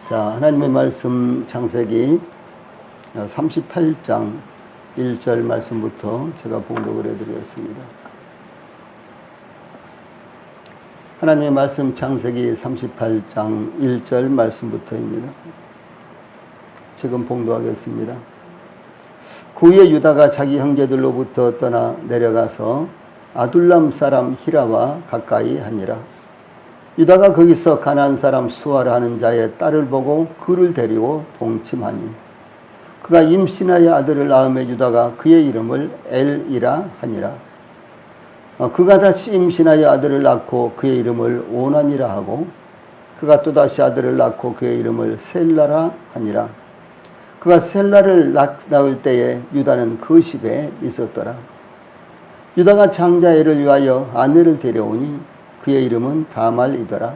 자, 하나님의 말씀 창세기 38장 1절 말씀부터 제가 봉독을 해드리겠습니다. 하나님의 말씀 창세기 38장 1절 말씀부터입니다. 지금 봉독하겠습니다. 그 후에 유다가 자기 형제들로부터 떠나 내려가서 아둘람 사람 히라와 가까이 하니라. 유다가 거기서 가나안 사람 수아라 하는 자의 딸을 보고 그를 데리고 동침하니 그가 임신하여 아들을 낳음에 유다가 그의 이름을 엘이라 하니라. 그가 다시 임신하여 아들을 낳고 그의 이름을 오난이라 하고 그가 또다시 아들을 낳고 그의 이름을 셀라라 하니라. 그가 셀라를 낳을 때에 유다는 그 집에 있었더라. 유다가 장자 엘을 위하여 아내를 데려오니 그의 이름은 다말이더라.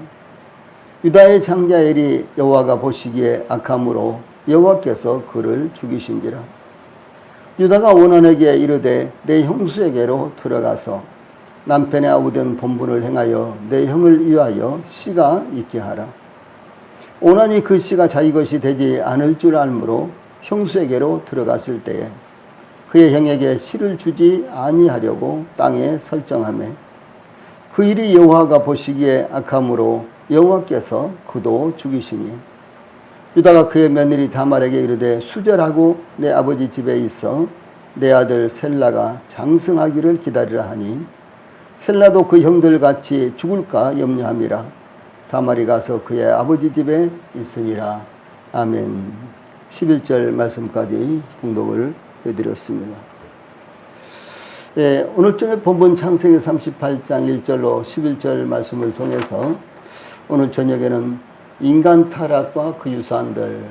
유다의 장자 엘이 여호와가 보시기에 악함으로 여호와께서 그를 죽이신지라. 유다가 오난에게 이르되 내 형수에게로 들어가서 남편의 아우된 본분을 행하여 내 형을 위하여 씨가 있게 하라. 오난이 그 씨가 자기 것이 되지 않을 줄 알므로 형수에게로 들어갔을 때에 그의 형에게 씨를 주지 아니하려고 땅에 설정하매 그 일이 여호와가 보시기에 악함으로 여호와께서 그도 죽이시니 유다가 그의 며느리 다말에게 이르되 수절하고 내 아버지 집에 있어 내 아들 셀라가 장성하기를 기다리라 하니 셀라도 그 형들 같이 죽을까 염려함이라. 다말이 가서 그의 아버지 집에 있으니라. 아멘. 11절 말씀까지 봉독을 해드렸습니다. 예, 오늘 저녁 본문 창세기 38장 1절로 11절 말씀을 통해서 오늘 저녁에는 인간 타락과 그 유산들,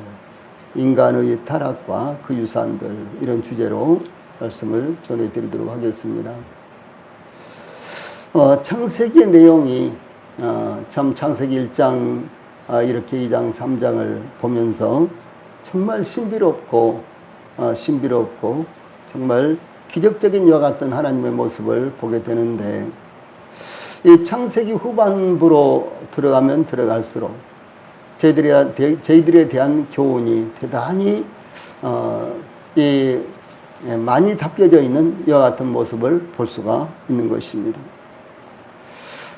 인간의 타락과 그 유산들 이런 주제로 말씀을 전해드리도록 하겠습니다. 창세기의 내용이 참 창세기 1장 이렇게 2장 3장을 보면서 정말 신비롭고 정말 기적적인 이와 같은 하나님의 모습을 보게 되는데 이 창세기 후반부로 들어가면 들어갈수록 저희들에 대한 교훈이 대단히 많이 담겨져 있는 이와 같은 모습을 볼 수가 있는 것입니다.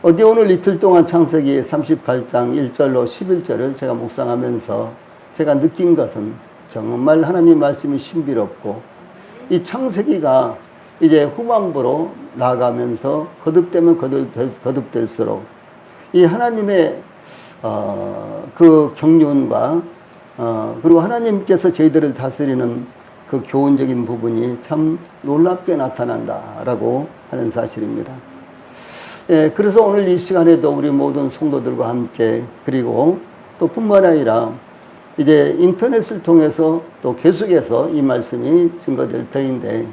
어제 오늘 이틀 동안 창세기 38장 1절로 11절을 제가 묵상하면서 제가 느낀 것은 정말 하나님 말씀이 신비롭고 이 창세기가 이제 후반부로 나아가면서 거듭되면 거듭될수록 이 하나님의 그 경륜과 그리고 하나님께서 저희들을 다스리는 그 교훈적인 부분이 참 놀랍게 나타난다라고 하는 사실입니다. 예, 그래서 오늘 이 시간에도 우리 모든 성도들과 함께 그리고 또 뿐만 아니라 이제 인터넷을 통해서 또 계속해서 이 말씀이 증거될 터인데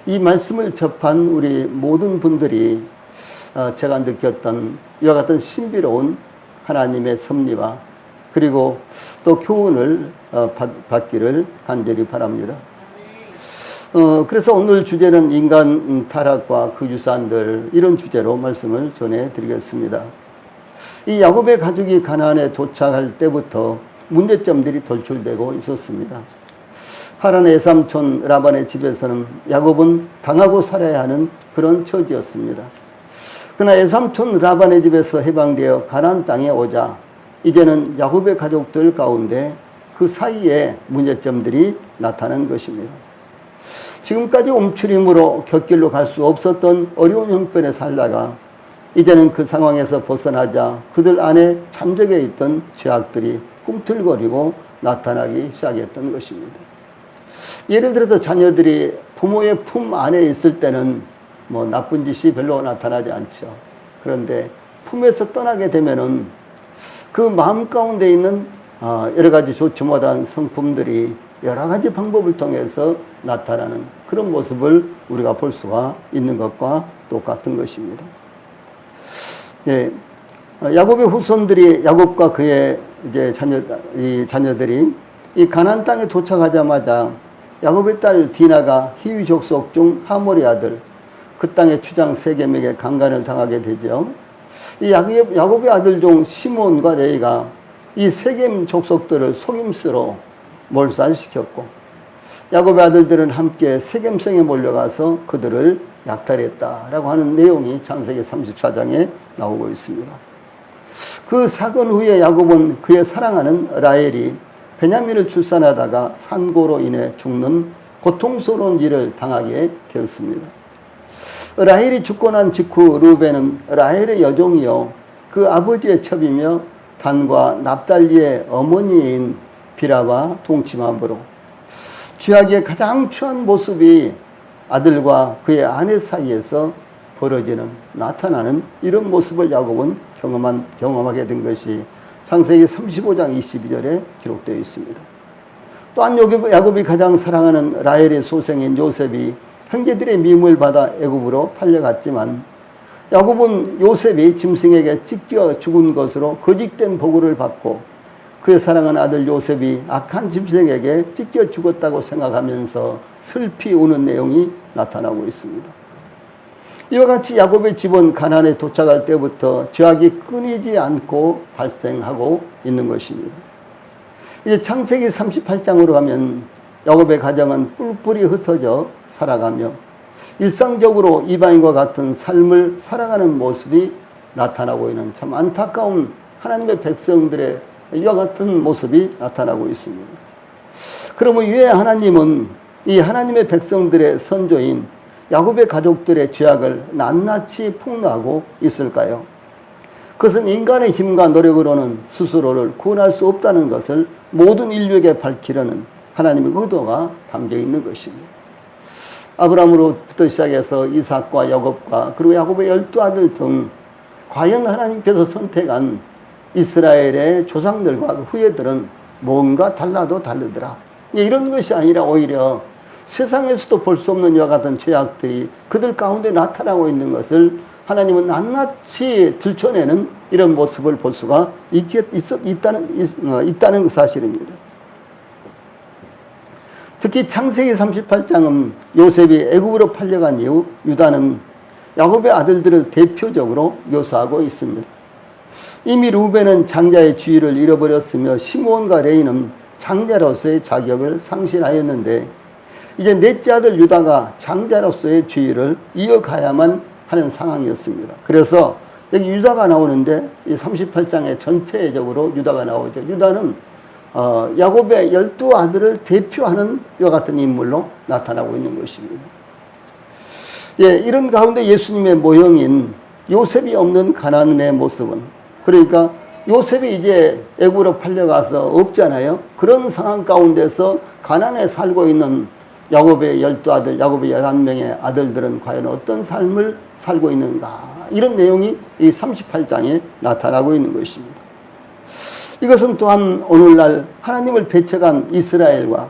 이 말씀을 접한 우리 모든 분들이 제가 느꼈던 이와 같은 신비로운 하나님의 섭리와 그리고 또 교훈을 받기를 간절히 바랍니다. 그래서 오늘 주제는 인간 타락과 그 유산들 이런 주제로 말씀을 전해드리겠습니다. 이 야곱의 가족이 가나안에 도착할 때부터 문제점들이 돌출되고 있었습니다. 하란의 외삼촌 라반의 집에서는 야곱은 당하고 살아야 하는 그런 처지였습니다. 그러나 외삼촌 라반의 집에서 해방되어 가나안 땅에 오자 이제는 야곱의 가족들 가운데 그 사이에 문제점들이 나타난 것입니다. 지금까지 움츠림으로 곁길로 갈 수 없었던 어려운 형편에 살다가 이제는 그 상황에서 벗어나자 그들 안에 잠적해 있던 죄악들이 꿈틀거리고 나타나기 시작했던 것입니다. 예를 들어서 자녀들이 부모의 품 안에 있을 때는 뭐 나쁜 짓이 별로 나타나지 않죠. 그런데 품에서 떠나게 되면은 그 마음 가운데 있는 여러 가지 좋지 못한 성품들이 여러 가지 방법을 통해서 나타나는 그런 모습을 우리가 볼 수가 있는 것과 똑같은 것입니다. 예, 야곱의 후손들이 야곱과 그의 이제 자녀들이 이 가나안 땅에 도착하자마자 야곱의 딸 디나가 히위 족속 중 하몰의 아들 그 땅의 추장 세겜에게 강간을 당하게 되죠. 이 야곱의 아들 중 시몬과 레이가 이 세겜 족속들을 속임수로 몰살시켰고 야곱의 아들들은 함께 세겜성에 몰려가서 그들을 약탈했다라고 하는 내용이 창세기 34장에 나오고 있습니다. 그 사건 후에 야곱은 그의 사랑하는 라헬이 베냐민을 출산하다가 산고로 인해 죽는 고통스러운 일을 당하게 되었습니다. 라헬이 죽고 난 직후 르우벤은 라헬의 여종이요 그 아버지의 첩이며 단과 납달리의 어머니인 비라와 동침함으로 죄악의 가장 추한 모습이 아들과 그의 아내 사이에서 벌어지는 나타나는 이런 모습을 야곱은 경험하게 된 것이 창세기 35장 22절에 기록되어 있습니다. 또한 야곱이 가장 사랑하는 라헬의 소생인 요셉이 형제들의 미움을 받아 애굽으로 팔려갔지만 야곱은 요셉이 짐승에게 찢겨 죽은 것으로 거짓된 보고를 받고 그의 사랑하는 아들 요셉이 악한 짐승에게 찢겨 죽었다고 생각하면서 슬피 우는 내용이 나타나고 있습니다. 이와 같이 야곱의 집은 가나안에 도착할 때부터 죄악이 끊이지 않고 발생하고 있는 것입니다. 이제 창세기 38장으로 가면 야곱의 가정은 뿔뿔이 흩어져 살아가며 일상적으로 이방인과 같은 삶을 살아가는 모습이 나타나고 있는 참 안타까운 하나님의 백성들의 이와 같은 모습이 나타나고 있습니다. 그러면 왜 하나님은 이 하나님의 백성들의 선조인 야곱의 가족들의 죄악을 낱낱이 폭로하고 있을까요? 그것은 인간의 힘과 노력으로는 스스로를 구원할 수 없다는 것을 모든 인류에게 밝히려는 하나님의 의도가 담겨 있는 것입니다. 아브라함으로부터 시작해서 이삭과 야곱과 그리고 야곱의 12아들 등 과연 하나님께서 선택한 이스라엘의 조상들과 후예들은 뭔가 달라도 다르더라. 이런 것이 아니라 오히려 세상에서도 볼 수 없는 이와 같은 죄악들이 그들 가운데 나타나고 있는 것을 하나님은 낱낱이 들춰내는 이런 모습을 볼 수가 있다는 사실입니다. 특히 창세기 38장은 요셉이 애굽으로 팔려간 이후 유다는 야곱의 아들들을 대표적으로 묘사하고 있습니다. 이미 르우벤은 장자의 지위를 잃어버렸으며 시므온과 레위는 장자로서의 자격을 상실하였는데 이제 넷째 아들 유다가 장자로서의 지위를 이어가야만 하는 상황이었습니다. 그래서 여기 유다가 나오는데 이 38장에 전체적으로 유다가 나오죠. 유다는 야곱의 12아들을 대표하는 이와 같은 인물로 나타나고 있는 것입니다. 예, 이런 가운데 예수님의 모형인 요셉이 없는 가나안의 모습은, 그러니까 요셉이 이제 애굽으로 팔려가서 없잖아요. 그런 상황 가운데서 가나안에 살고 있는 야곱의 12아들, 야곱의 11명의 아들들은 과연 어떤 삶을 살고 있는가, 이런 내용이 이 38장에 나타나고 있는 것입니다. 이것은 또한 오늘날 하나님을 배척한 이스라엘과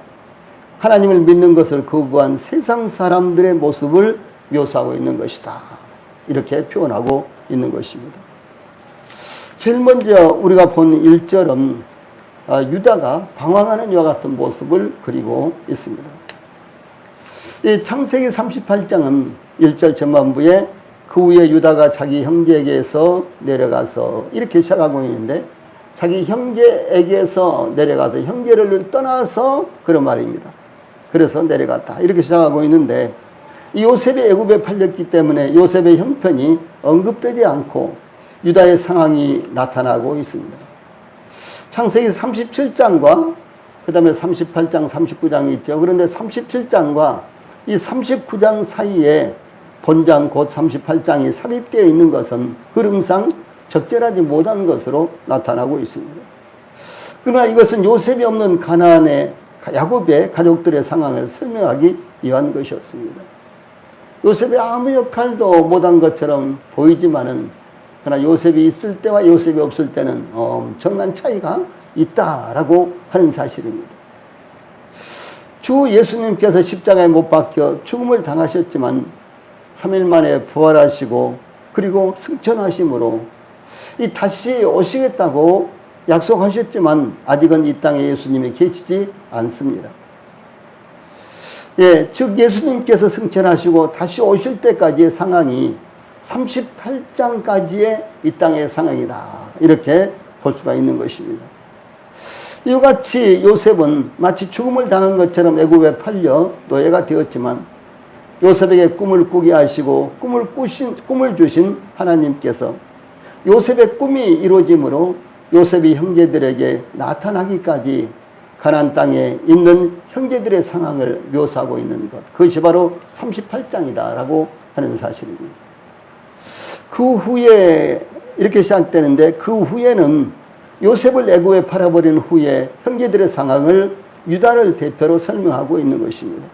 하나님을 믿는 것을 거부한 세상 사람들의 모습을 묘사하고 있는 것이다, 이렇게 표현하고 있는 것입니다. 제일 먼저 우리가 본 1절은 유다가 방황하는 이와 같은 모습을 그리고 있습니다. 이 창세기 38장은 1절 전반부에 그 후에 유다가 자기 형제에게서 내려가서 이렇게 시작하고 있는데, 자기 형제에게서 내려가서 형제를 떠나서 그런 말입니다. 그래서 내려갔다, 이렇게 시작하고 있는데, 이 요셉이 애굽에 팔렸기 때문에 요셉의 형편이 언급되지 않고 유다의 상황이 나타나고 있습니다. 창세기 37장과 그 다음에 38장, 39장이 있죠. 그런데 37장과 이 39장 사이에 본장 곧 38장이 삽입되어 있는 것은 흐름상 적절하지 못한 것으로 나타나고 있습니다. 그러나 이것은 요셉이 없는 가나안의 야곱의 가족들의 상황을 설명하기 위한 것이었습니다. 요셉이 아무 역할도 못한 것처럼 보이지만은, 그러나 요셉이 있을 때와 요셉이 없을 때는 엄청난 차이가 있다라고 하는 사실입니다. 주 예수님께서 십자가에 못 박혀 죽음을 당하셨지만 3일 만에 부활하시고 그리고 승천하심으로 이 다시 오시겠다고 약속하셨지만 아직은 이 땅에 예수님이 계시지 않습니다. 예, 즉 예수님께서 승천하시고 다시 오실 때까지의 상황이 38장까지의 이 땅의 상황이다, 이렇게 볼 수가 있는 것입니다. 이와 같이 요셉은 마치 죽음을 당한 것처럼 애굽에 팔려 노예가 되었지만 요셉에게 꿈을 꾸게 하시고 꿈을 주신 하나님께서 요셉의 꿈이 이루어짐으로 요셉이 형제들에게 나타나기까지 가나안 땅에 있는 형제들의 상황을 묘사하고 있는 것, 그것이 바로 38장이다라고 하는 사실입니다. 그 후에 이렇게 시작되는데, 그 후에는 요셉을 애굽에 팔아버린 후에 형제들의 상황을 유다를 대표로 설명하고 있는 것입니다.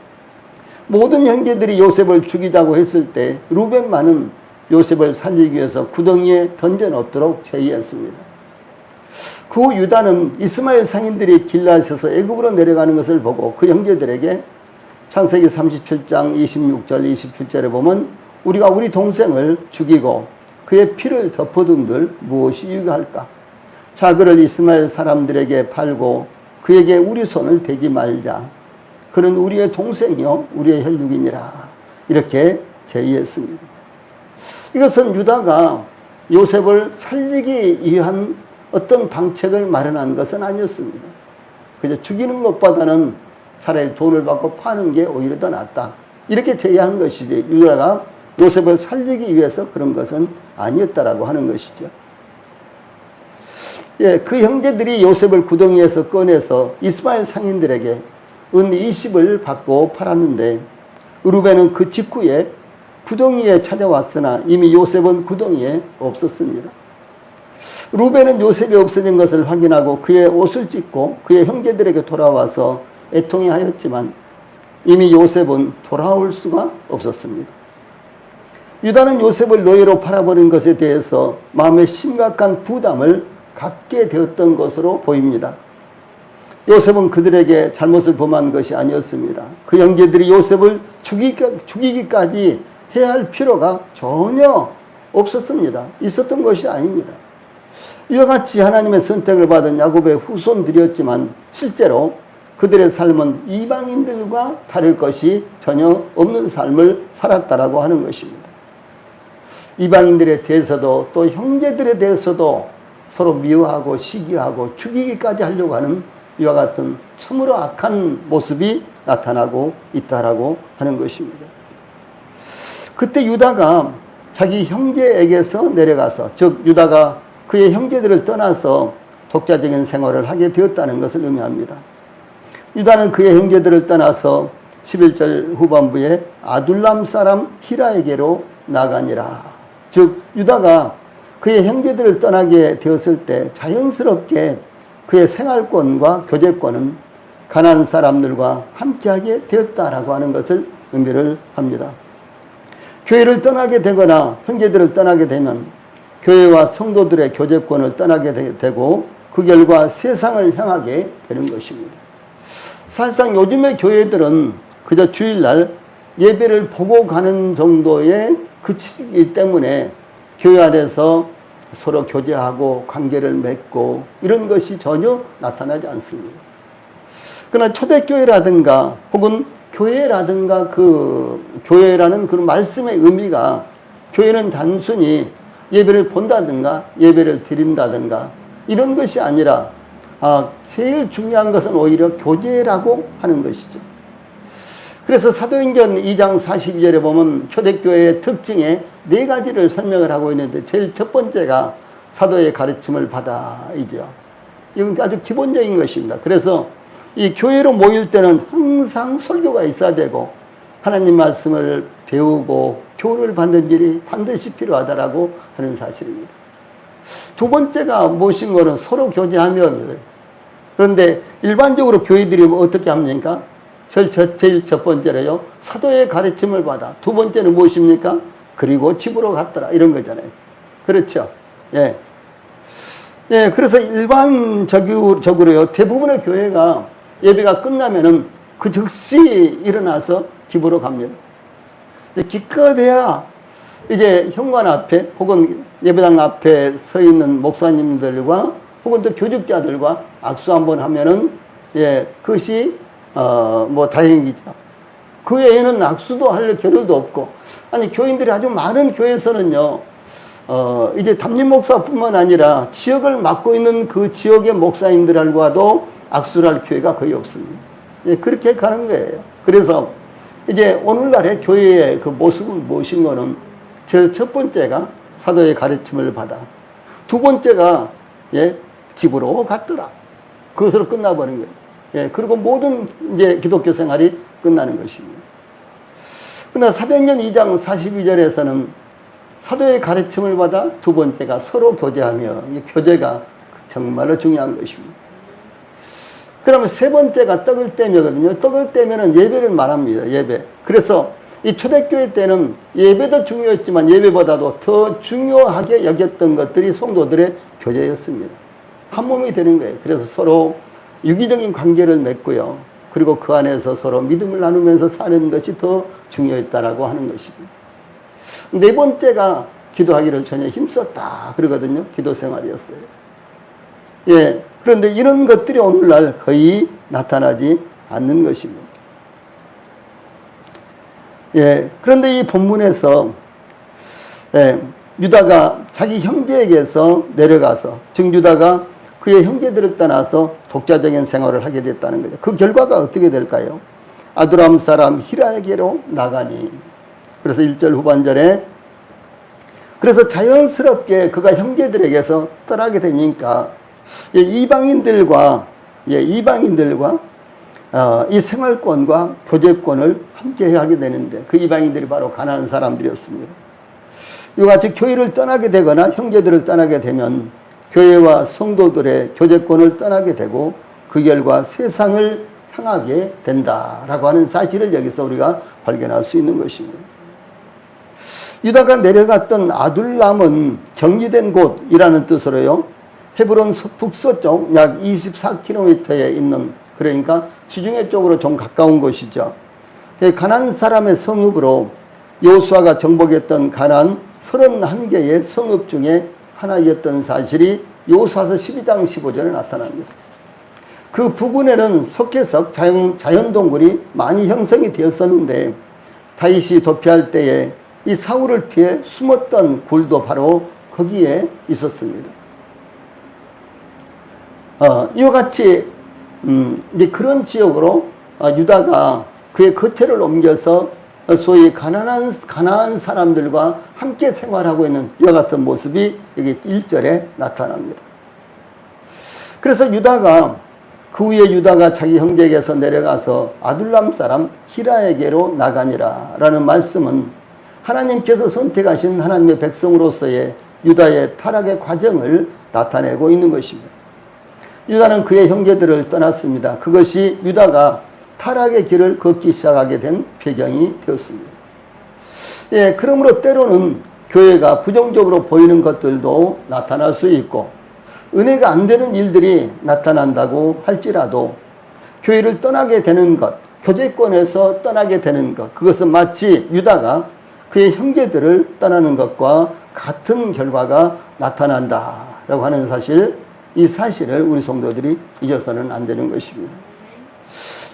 모든 형제들이 요셉을 죽이자고 했을 때 루벤만은 요셉을 살리기 위해서 구덩이에 던져놓도록 제의했습니다. 그 후 유다는 이스마엘 상인들이 길라앗에서 애굽으로 내려가는 것을 보고 그 형제들에게 창세기 37장 26절 27절에 보면 우리가 우리 동생을 죽이고 그의 피를 덮어둔들 무엇이 유익할까? 자, 그를 이스마엘 사람들에게 팔고 그에게 우리 손을 대지 말자. 그는 우리의 동생이요 우리의 혈육이니라. 이렇게 제의했습니다. 이것은 유다가 요셉을 살리기 위한 어떤 방책을 마련한 것은 아니었습니다. 그저 죽이는 것보다는 차라리 돈을 받고 파는 게 오히려 더 낫다. 이렇게 제의한 것이지 유다가 요셉을 살리기 위해서 그런 것은 아니었다라고 하는 것이죠. 예, 그 형제들이 요셉을 구덩이에서 꺼내서 이스마엘 상인들에게 은 20을 받고 팔았는데 르벤은 그 직후에 구덩이에 찾아왔으나 이미 요셉은 구덩이에 없었습니다. 르벤은 요셉이 없어진 것을 확인하고 그의 옷을 찢고 그의 형제들에게 돌아와서 애통해 하였지만 이미 요셉은 돌아올 수가 없었습니다. 유다는 요셉을 노예로 팔아버린 것에 대해서 마음에 심각한 부담을 갖게 되었던 것으로 보입니다. 요셉은 그들에게 잘못을 범한 것이 아니었습니다. 그 형제들이 요셉을 죽이기까지 해야 할 필요가 전혀 없었습니다. 있었던 것이 아닙니다. 이와 같이 하나님의 선택을 받은 야곱의 후손들이었지만 실제로 그들의 삶은 이방인들과 다를 것이 전혀 없는 삶을 살았다라고 하는 것입니다. 이방인들에 대해서도 또 형제들에 대해서도 서로 미워하고 시기하고 죽이기까지 하려고 하는 이와 같은 참으로 악한 모습이 나타나고 있다라고 하는 것입니다. 그때 유다가 자기 형제에게서 내려가서, 즉 유다가 그의 형제들을 떠나서 독자적인 생활을 하게 되었다는 것을 의미합니다. 유다는 그의 형제들을 떠나서 11절 후반부에 아둘람 사람 히라에게로 나가니라. 즉 유다가 그의 형제들을 떠나게 되었을 때 자연스럽게 그의 생활권과 교제권은 가나안 사람들과 함께하게 되었다라고 하는 것을 의미를 합니다. 교회를 떠나게 되거나 형제들을 떠나게 되면 교회와 성도들의 교제권을 떠나게 되고 그 결과 세상을 향하게 되는 것입니다. 사실상 요즘의 교회들은 그저 주일날 예배를 보고 가는 정도에 그치기 때문에 교회 안에서 서로 교제하고 관계를 맺고 이런 것이 전혀 나타나지 않습니다. 그러나 초대교회라든가 혹은 교회라든가 그 교회라는 그런 말씀의 의미가 교회는 단순히 예배를 본다든가 예배를 드린다든가 이런 것이 아니라 제일 중요한 것은 오히려 교제라고 하는 것이죠. 그래서 사도행전 2장 42절에 보면 초대교회의 특징에 4가지를 설명을 하고 있는데 제일 첫 번째가 사도의 가르침을 받아이죠. 이건 아주 기본적인 것입니다. 그래서 이 교회로 모일 때는 항상 설교가 있어야 되고 하나님 말씀을 배우고 교훈을 받는 일이 반드시 필요하다라고 하는 사실입니다. 두 번째가 무엇인가는 서로 교제하면, 그런데 일반적으로 교회들이 어떻게 합니까? 제일 첫 번째로요, 사도의 가르침을 받아. 두 번째는 무엇입니까? 그리고 집으로 갔더라. 이런 거잖아요. 그렇죠? 예. 예, 그래서 일반적으로요, 대부분의 교회가 예배가 끝나면은 그 즉시 일어나서 집으로 갑니다. 기껏해야 이제 현관 앞에 혹은 예배당 앞에 서 있는 목사님들과 혹은 또 교직자들과 악수 한번 하면은, 예, 그것이 다행이죠. 그 외에는 악수도 할 겨를도 없고, 아니, 교인들이 아주 많은 교회에서는요, 이제 담임 목사뿐만 아니라 지역을 맡고 있는 그 지역의 목사님들과도 악수를 할 교회가 거의 없습니다. 예, 그렇게 가는 거예요. 그래서 이제 오늘날의 교회의 그 모습을 보신 거는 제일 첫 번째가 사도의 가르침을 받아. 두 번째가 예, 집으로 갔더라. 그것으로 끝나버린 거예요. 예, 그리고 모든 이제 기독교 생활이 끝나는 것입니다. 그러나 사도행전 2장 42절에서는 사도의 가르침을 받아 두 번째가 서로 교제하며, 이 교제가 정말로 중요한 것입니다. 그 다음에 세 번째가 떡을 떼며거든요. 떡을 떼면은 예배를 말합니다. 예배. 그래서 이 초대교회 때는 예배도 중요했지만 예배보다도 더 중요하게 여겼던 것들이 성도들의 교제였습니다. 한 몸이 되는 거예요. 그래서 서로 유기적인 관계를 맺고요. 그리고 그 안에서 서로 믿음을 나누면서 사는 것이 더 중요했다라고 하는 것입니다. 네 번째가 기도하기를 전혀 힘썼다 그러거든요. 기도 생활이었어요. 예. 그런데 이런 것들이 오늘날 거의 나타나지 않는 것입니다. 예. 그런데 이 본문에서 예, 유다가 자기 형제에게서 내려가서, 즉 유다가 그의 형제들을 떠나서 독자적인 생활을 하게 됐다는 거죠. 그 결과가 어떻게 될까요? 아두람 사람 히라에게로 나가니. 그래서 1절 후반절에 그래서 자연스럽게 그가 형제들에게서 떠나게 되니까 이방인들과 이 생활권과 교제권을 함께 하게 되는데, 그 이방인들이 바로 가난한 사람들이었습니다. 이와 같이 교회를 떠나게 되거나 형제들을 떠나게 되면 교회와 성도들의 교제권을 떠나게 되고 그 결과 세상을 향하게 된다라고 하는 사실을 여기서 우리가 발견할 수 있는 것입니다. 유다가 내려갔던 아둘람은 정리된 곳이라는 뜻으로요, 헤브론 북서쪽 약 24km에 있는, 그러니까 지중해 쪽으로 좀 가까운 곳이죠. 가나안 사람의 성읍으로 여호수아가 정복했던 가나안 31개의 성읍 중에 하나였던 사실이 여호수아서 12장 15절에 나타납니다. 그 부근에는 석회석 자연동굴이 많이 형성이 되었었는데 다윗이 도피할 때에 이 사울을 피해 숨었던 굴도 바로 거기에 있었습니다. 이와 같이 이제 그런 지역으로 유다가 그의 거처를 옮겨서 소위 가나안 사람들과 함께 생활하고 있는 이와 같은 모습이 여기 1절에 나타납니다. 그래서 유다가 그 후에 유다가 자기 형제에게서 내려가서 아둘람 사람 히라에게로 나가니라 라는 말씀은 하나님께서 선택하신 하나님의 백성으로서의 유다의 타락의 과정을 나타내고 있는 것입니다. 유다는 그의 형제들을 떠났습니다. 그것이 유다가 타락의 길을 걷기 시작하게 된 배경이 되었습니다. 예, 그러므로 때로는 교회가 부정적으로 보이는 것들도 나타날 수 있고, 은혜가 안 되는 일들이 나타난다고 할지라도 교회를 떠나게 되는 것, 교제권에서 떠나게 되는 것, 그것은 마치 유다가 그의 형제들을 떠나는 것과 같은 결과가 나타난다라고 하는 사실, 이 사실을 우리 성도들이 잊어서는 안 되는 것입니다.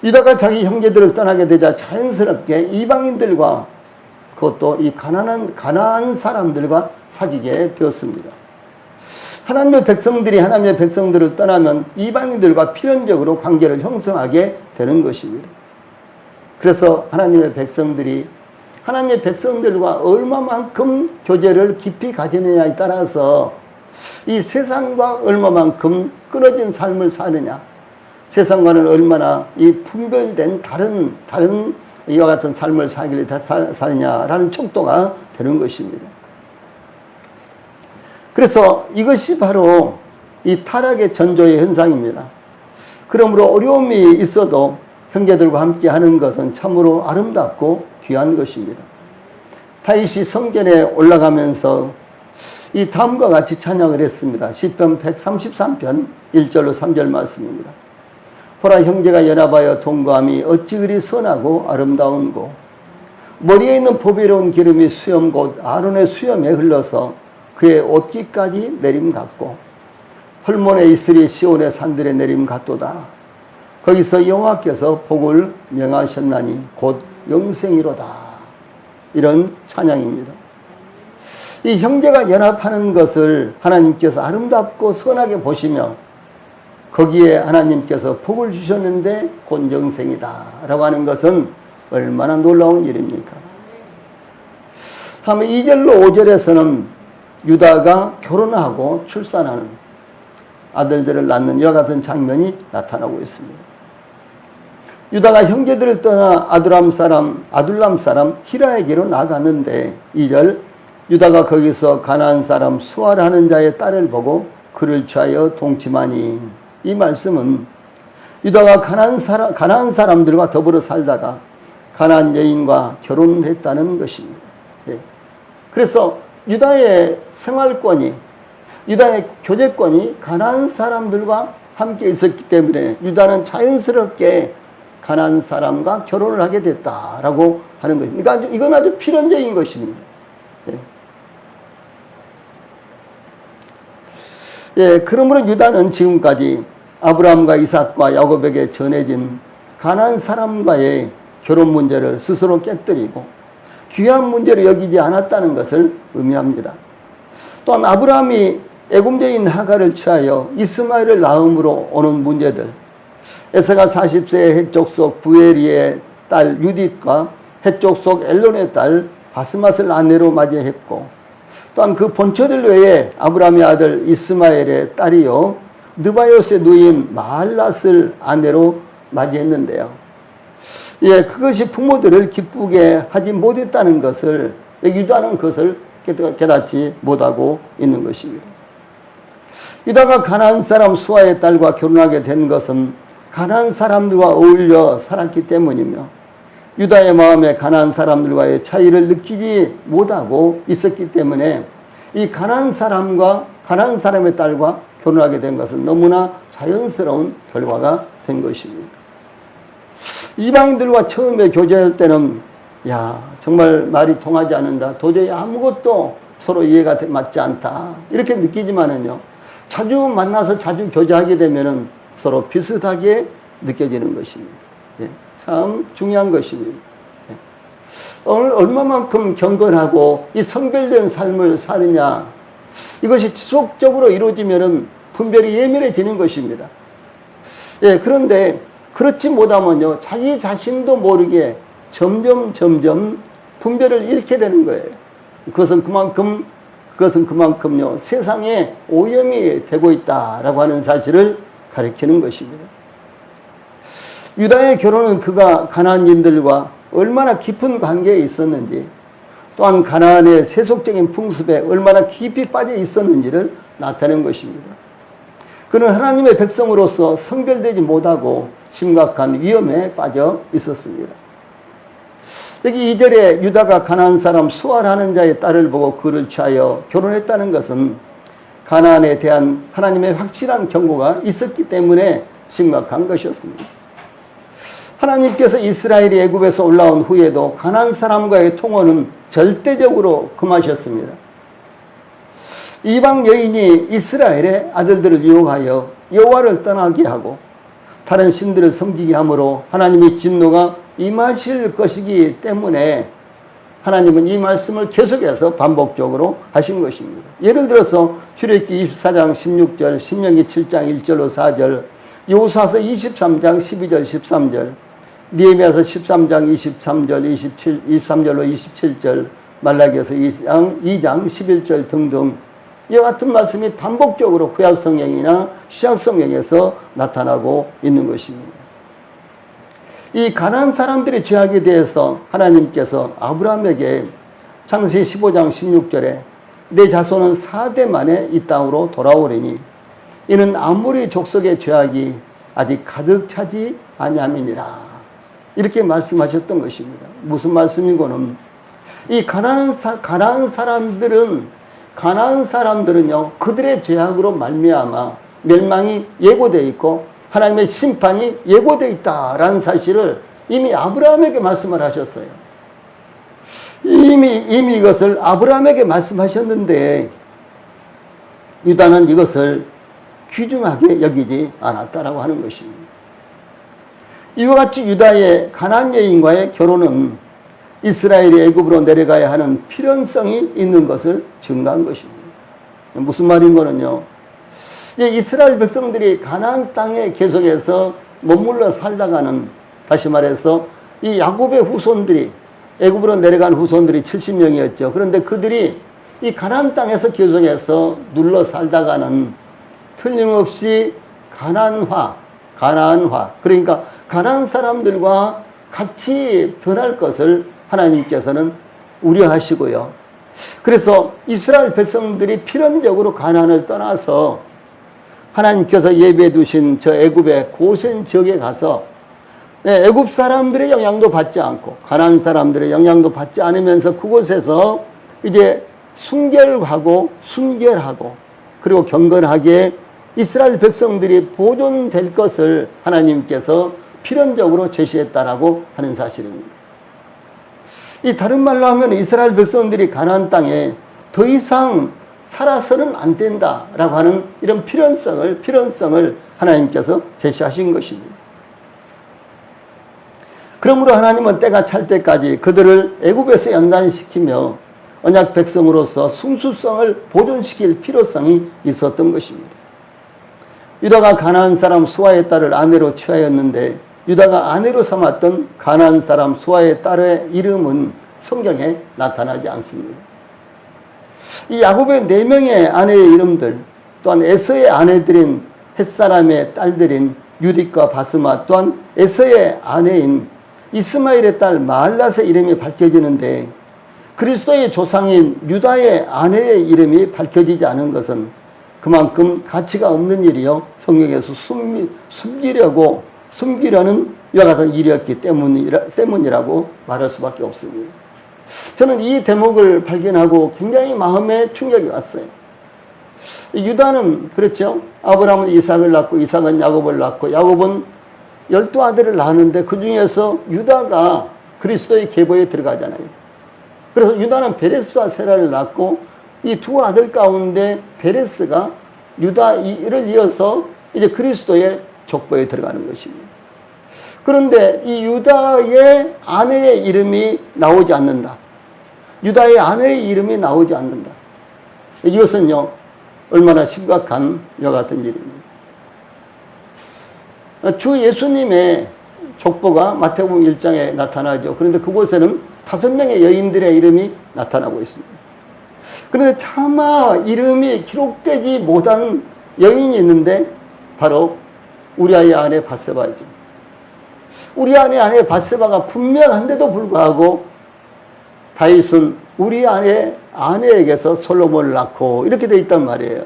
유다가 자기 형제들을 떠나게 되자 자연스럽게 이방인들과, 그것도 이 가나안 사람들과 사귀게 되었습니다. 하나님의 백성들을 떠나면 이방인들과 필연적으로 관계를 형성하게 되는 것입니다. 그래서 하나님의 백성들과 얼마만큼 교제를 깊이 가지느냐에 따라서 이 세상과 얼마만큼 끊어진 삶을 사느냐, 세상과는 얼마나 이 분별된 다른 이와 같은 삶을 사느냐라는 척도가 되는 것입니다. 그래서 이것이 바로 이 타락의 전조의 현상입니다. 그러므로 어려움이 있어도 형제들과 함께 하는 것은 참으로 아름답고 귀한 것입니다. 다윗이 성전에 올라가면서 이 다음과 같이 찬양을 했습니다. 시편 133편 1절로 3절 말씀입니다. 보라, 형제가 연합하여 동거함이 어찌 그리 선하고 아름다운고, 머리에 있는 보배로운 기름이 수염 곧 아론의 수염에 흘러서 그의 옷깃까지 내림 같고, 헐몬의 이슬이 시온의 산들에 내림 같도다. 거기서 여호와께서 복을 명하셨나니 곧 영생이로다. 이런 찬양입니다. 이 형제가 연합하는 것을 하나님께서 아름답고 선하게 보시며 거기에 하나님께서 복을 주셨는데 곧 영생이다 라고 하는 것은 얼마나 놀라운 일입니까? 다음에 2절로 5절에서는 유다가 결혼하고 출산하는 아들들을 낳는 이와 같은 장면이 나타나고 있습니다. 유다가 형제들을 떠나 아둘람 사람 히라에게로 나갔는데 2절 유다가 거기서 가나안 사람 수아라는 자의 딸을 보고 그를 취하여 동침하니, 이 말씀은 유다가 가나안 사람들과 더불어 살다가 가나안 여인과 결혼을 했다는 것입니다. 예. 그래서 유다의 생활권이, 유다의 교제권이 가나안 사람들과 함께 있었기 때문에 유다는 자연스럽게 가나안 사람과 결혼을 하게 됐다라고 하는 것입니다. 그러니까 이건 아주 필연적인 것입니다. 예. 예, 그러므로 유다는 지금까지 아브라함과 이삭과 야곱에게 전해진 가나안 사람과의 결혼 문제를 스스로 깨뜨리고 귀한 문제로 여기지 않았다는 것을 의미합니다. 또한 아브라함이 애굽여인 하갈을 취하여 이스마엘을 낳음으로 오는 문제들, 에서가 40세의 헷족 속 부에리의 딸 유딧과 헷족 속 엘론의 딸 바스맛을 아내로 맞이했고, 또한 그 본처들 외에 아브라함의 아들 이스마엘의 딸이요 느바요스의 누이인 마할랏을 아내로 맞이했는데요. 예, 그것이 부모들을 기쁘게 하지 못했다는 것을, 유다는 그것을 깨닫지 못하고 있는 것입니다. 유다가 가나안 사람 수아의 딸과 결혼하게 된 것은 가나안 사람들과 어울려 살았기 때문이며, 유다의 마음에 가나안 사람들과의 차이를 느끼지 못하고 있었기 때문에 이 가나안 사람의 딸과 결혼하게 된 것은 너무나 자연스러운 결과가 된 것입니다. 이방인들과 처음에 교제할 때는 정말 말이 통하지 않는다, 도저히 아무것도 서로 이해가 맞지 않다, 이렇게 느끼지만은요, 자주 만나서 자주 교제하게 되면은 서로 비슷하게 느껴지는 것입니다. 예, 참 중요한 것입니다. 예. 오늘 얼마만큼 경건하고 이 성별된 삶을 사느냐, 이것이 지속적으로 이루어지면은 분별이 예민해지는 것입니다. 예, 그런데 그렇지 못하면요, 자기 자신도 모르게 점점 분별을 잃게 되는 거예요. 그것은 그만큼요, 세상에 오염이 되고 있다라고 하는 사실을 가리키는 것입니다. 유다의 결혼은 그가 가나안인들과 얼마나 깊은 관계에 있었는지, 또한 가나안의 세속적인 풍습에 얼마나 깊이 빠져 있었는지를 나타낸 것입니다. 그는 하나님의 백성으로서 성별되지 못하고 심각한 위험에 빠져 있었습니다. 여기 2절에 유다가 가나안 사람 수아라는 자의 딸을 보고 그를 취하여 결혼했다는 것은 가나안에 대한 하나님의 확실한 경고가 있었기 때문에 심각한 것이었습니다. 하나님께서 이스라엘이 애굽에서 올라온 후에도 가나안 사람과의 통혼은 절대적으로 금하셨습니다. 이방 여인이 이스라엘의 아들들을 유혹하여 여호와를 떠나게 하고 다른 신들을 섬기게 함으로 하나님의 진노가 임하실 것이기 때문에 하나님은 이 말씀을 계속해서 반복적으로 하신 것입니다. 예를 들어서 출애굽기 24장 16절, 신명기 7장 1절로 4절, 여호수아서 23장 12절 13절, 느헤미야서 13장 23절 23절로 27절, 말라기에서 2장 11절 등등 이와 같은 말씀이 반복적으로 구약성경이나 신약성경에서 나타나고 있는 것입니다. 이 가나안 사람들의 죄악에 대해서 하나님께서 아브라함에게 창세기 15장 16절에 내 자손은 4대 만에 이 땅으로 돌아오리니 이는 아무리 족속의 죄악이 아직 가득 차지 아니함이니라, 이렇게 말씀하셨던 것입니다. 무슨 말씀이고는 이 가나안 사람들은요 그들의 죄악으로 말미암아 멸망이 예고되어 있고 하나님의 심판이 예고되어 있다라는 사실을 이미 아브라함에게 말씀을 하셨어요. 이미 이것을 아브라함에게 말씀하셨는데 유다는 이것을 귀중하게 여기지 않았다라고 하는 것입니다. 이와 같이 유다의 가나안 여인과의 결혼은 이스라엘이 애굽으로 내려가야 하는 필연성이 있는 것을 증거한 것입니다. 무슨 말인 거는요, 이제 이스라엘 백성들이 가나안 땅에 계속해서 머물러 살다가는, 다시 말해서 이 야곱의 후손들이, 애굽으로 내려간 후손들이 70명이었죠. 그런데 그들이 이 가나안 땅에서 계속해서 눌러 살다가는 틀림없이 가나안화, 그러니까 가나안 사람들과 같이 변할 것을 하나님께서는 우려하시고요. 그래서 이스라엘 백성들이 필연적으로 가나안을 떠나서 하나님께서 예비해 두신 저 애굽의 고센 지역에 가서 애굽 사람들의 영향도 받지 않고 가나안 사람들의 영향도 받지 않으면서 그곳에서 이제 순결하고 그리고 경건하게 이스라엘 백성들이 보존될 것을 하나님께서 필연적으로 제시했다라고 하는 사실입니다. 이 다른 말로 하면 이스라엘 백성들이 가나안 땅에 더 이상 살아서는 안 된다라고 하는 이런 필연성을 하나님께서 제시하신 것입니다. 그러므로 하나님은 때가 찰 때까지 그들을 애굽에서 연단시키며 언약 백성으로서 순수성을 보존시킬 필요성이 있었던 것입니다. 유다가 가나안 사람 수아의 딸을 아내로 취하였는데 유다가 아내로 삼았던 가나안 사람 수아의 딸의 이름은 성경에 나타나지 않습니다. 이 야곱의 4명의 아내의 이름들, 또한 에서의 아내들인 햇사람의 딸들인 유딕과 바스마, 또한 에서의 아내인 이스마엘의 딸 마알랏의 이름이 밝혀지는데 그리스도의 조상인 유다의 아내의 이름이 밝혀지지 않은 것은 그만큼 가치가 없는 일이요 성경에서 숨기려는 이와 같은 일이었기 때문이라고 말할 수밖에 없습니다. 저는 이 대목을 발견하고 굉장히 마음에 충격이 왔어요. 유다는 그렇죠. 아브라함은 이삭을 낳고 이삭은 야곱을 낳고 야곱은 12아들을 낳았는데 그 중에서 유다가 그리스도의 계보에 들어가잖아요. 그래서 유다는 베레스와 세라를 낳고 이 두 아들 가운데 베레스가 유다를 이어서 이제 그리스도의 족보에 들어가는 것입니다. 그런데 이 유다의 아내의 이름이 나오지 않는다. 유다의 아내의 이름이 나오지 않는다. 이것은요, 얼마나 심각한 이와 같은 일입니다. 주 예수님의 족보가 마태복음 1장에 나타나죠. 그런데 그곳에는 5명의 여인들의 이름이 나타나고 있습니다. 그런데 차마 이름이 기록되지 못한 여인이 있는데 바로 우리아의 아내 바세바죠. 우리아의 아내 바세바가 분명한데도 불구하고 다윗은 우리아의 아내에게서 솔로몬을 낳고 이렇게 되어 있단 말이에요.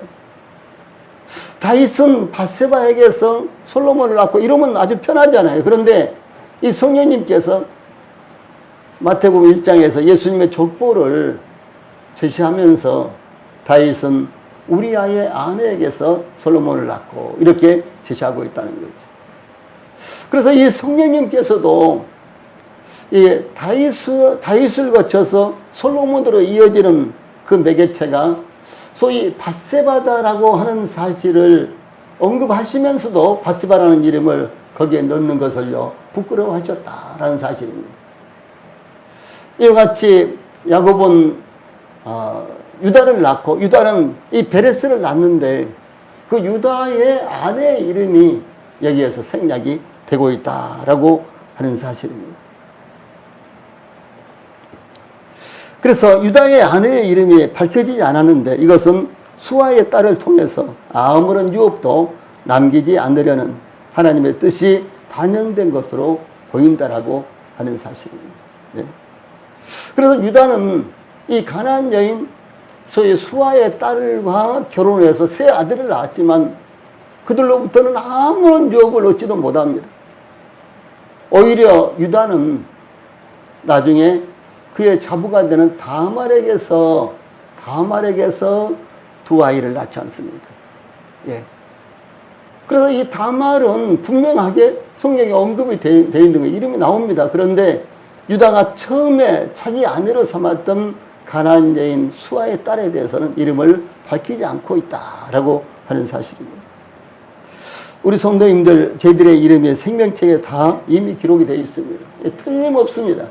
다윗은 바세바에게서 솔로몬을 낳고 이러면 아주 편하잖아요. 그런데 이 성령님께서 마태복음 1장에서 예수님의 족보를 제시하면서 다윗은 우리아의 아내에게서 솔로몬을 낳고 이렇게 제시하고 있다는 거죠. 그래서 이 성령님께서도 이 다윗을 거쳐서 솔로몬으로 이어지는 그 매개체가 소위 밧세바다라고 하는 사실을 언급하시면서도 밧세바라는 이름을 거기에 넣는 것을요 부끄러워하셨다라는 사실입니다. 이와 같이 야곱은 유다를 낳고 유다는 이 베레스를 낳는데 그 유다의 아내의 이름이 여기에서 생략이 되고 있다라고 하는 사실입니다. 그래서 유다의 아내의 이름이 밝혀지지 않았는데 이것은 수아의 딸을 통해서 아무런 유업도 남기지 않으려는 하나님의 뜻이 반영된 것으로 보인다라고 하는 사실입니다. 네. 그래서 유다는 이 가나안 여인 소위 수아의 딸과 결혼해서 3 아들을 낳았지만 그들로부터는 아무런 유업을 얻지도 못합니다. 오히려 유다는 나중에 그의 자부가 되는 다말에게서 2 아이를 낳지 않습니까? 예. 그래서 이 다말은 분명하게 성경에 언급이 되어 있는 거예요. 이름이 나옵니다. 그런데 유다가 처음에 자기 아내로 삼았던 가나안 여인 수아의 딸에 대해서는 이름을 밝히지 않고 있다라고 하는 사실입니다. 우리 성도님들 저희들의 이름이 생명책에 다 이미 기록이 되어 있습니다. 틀림없습니다.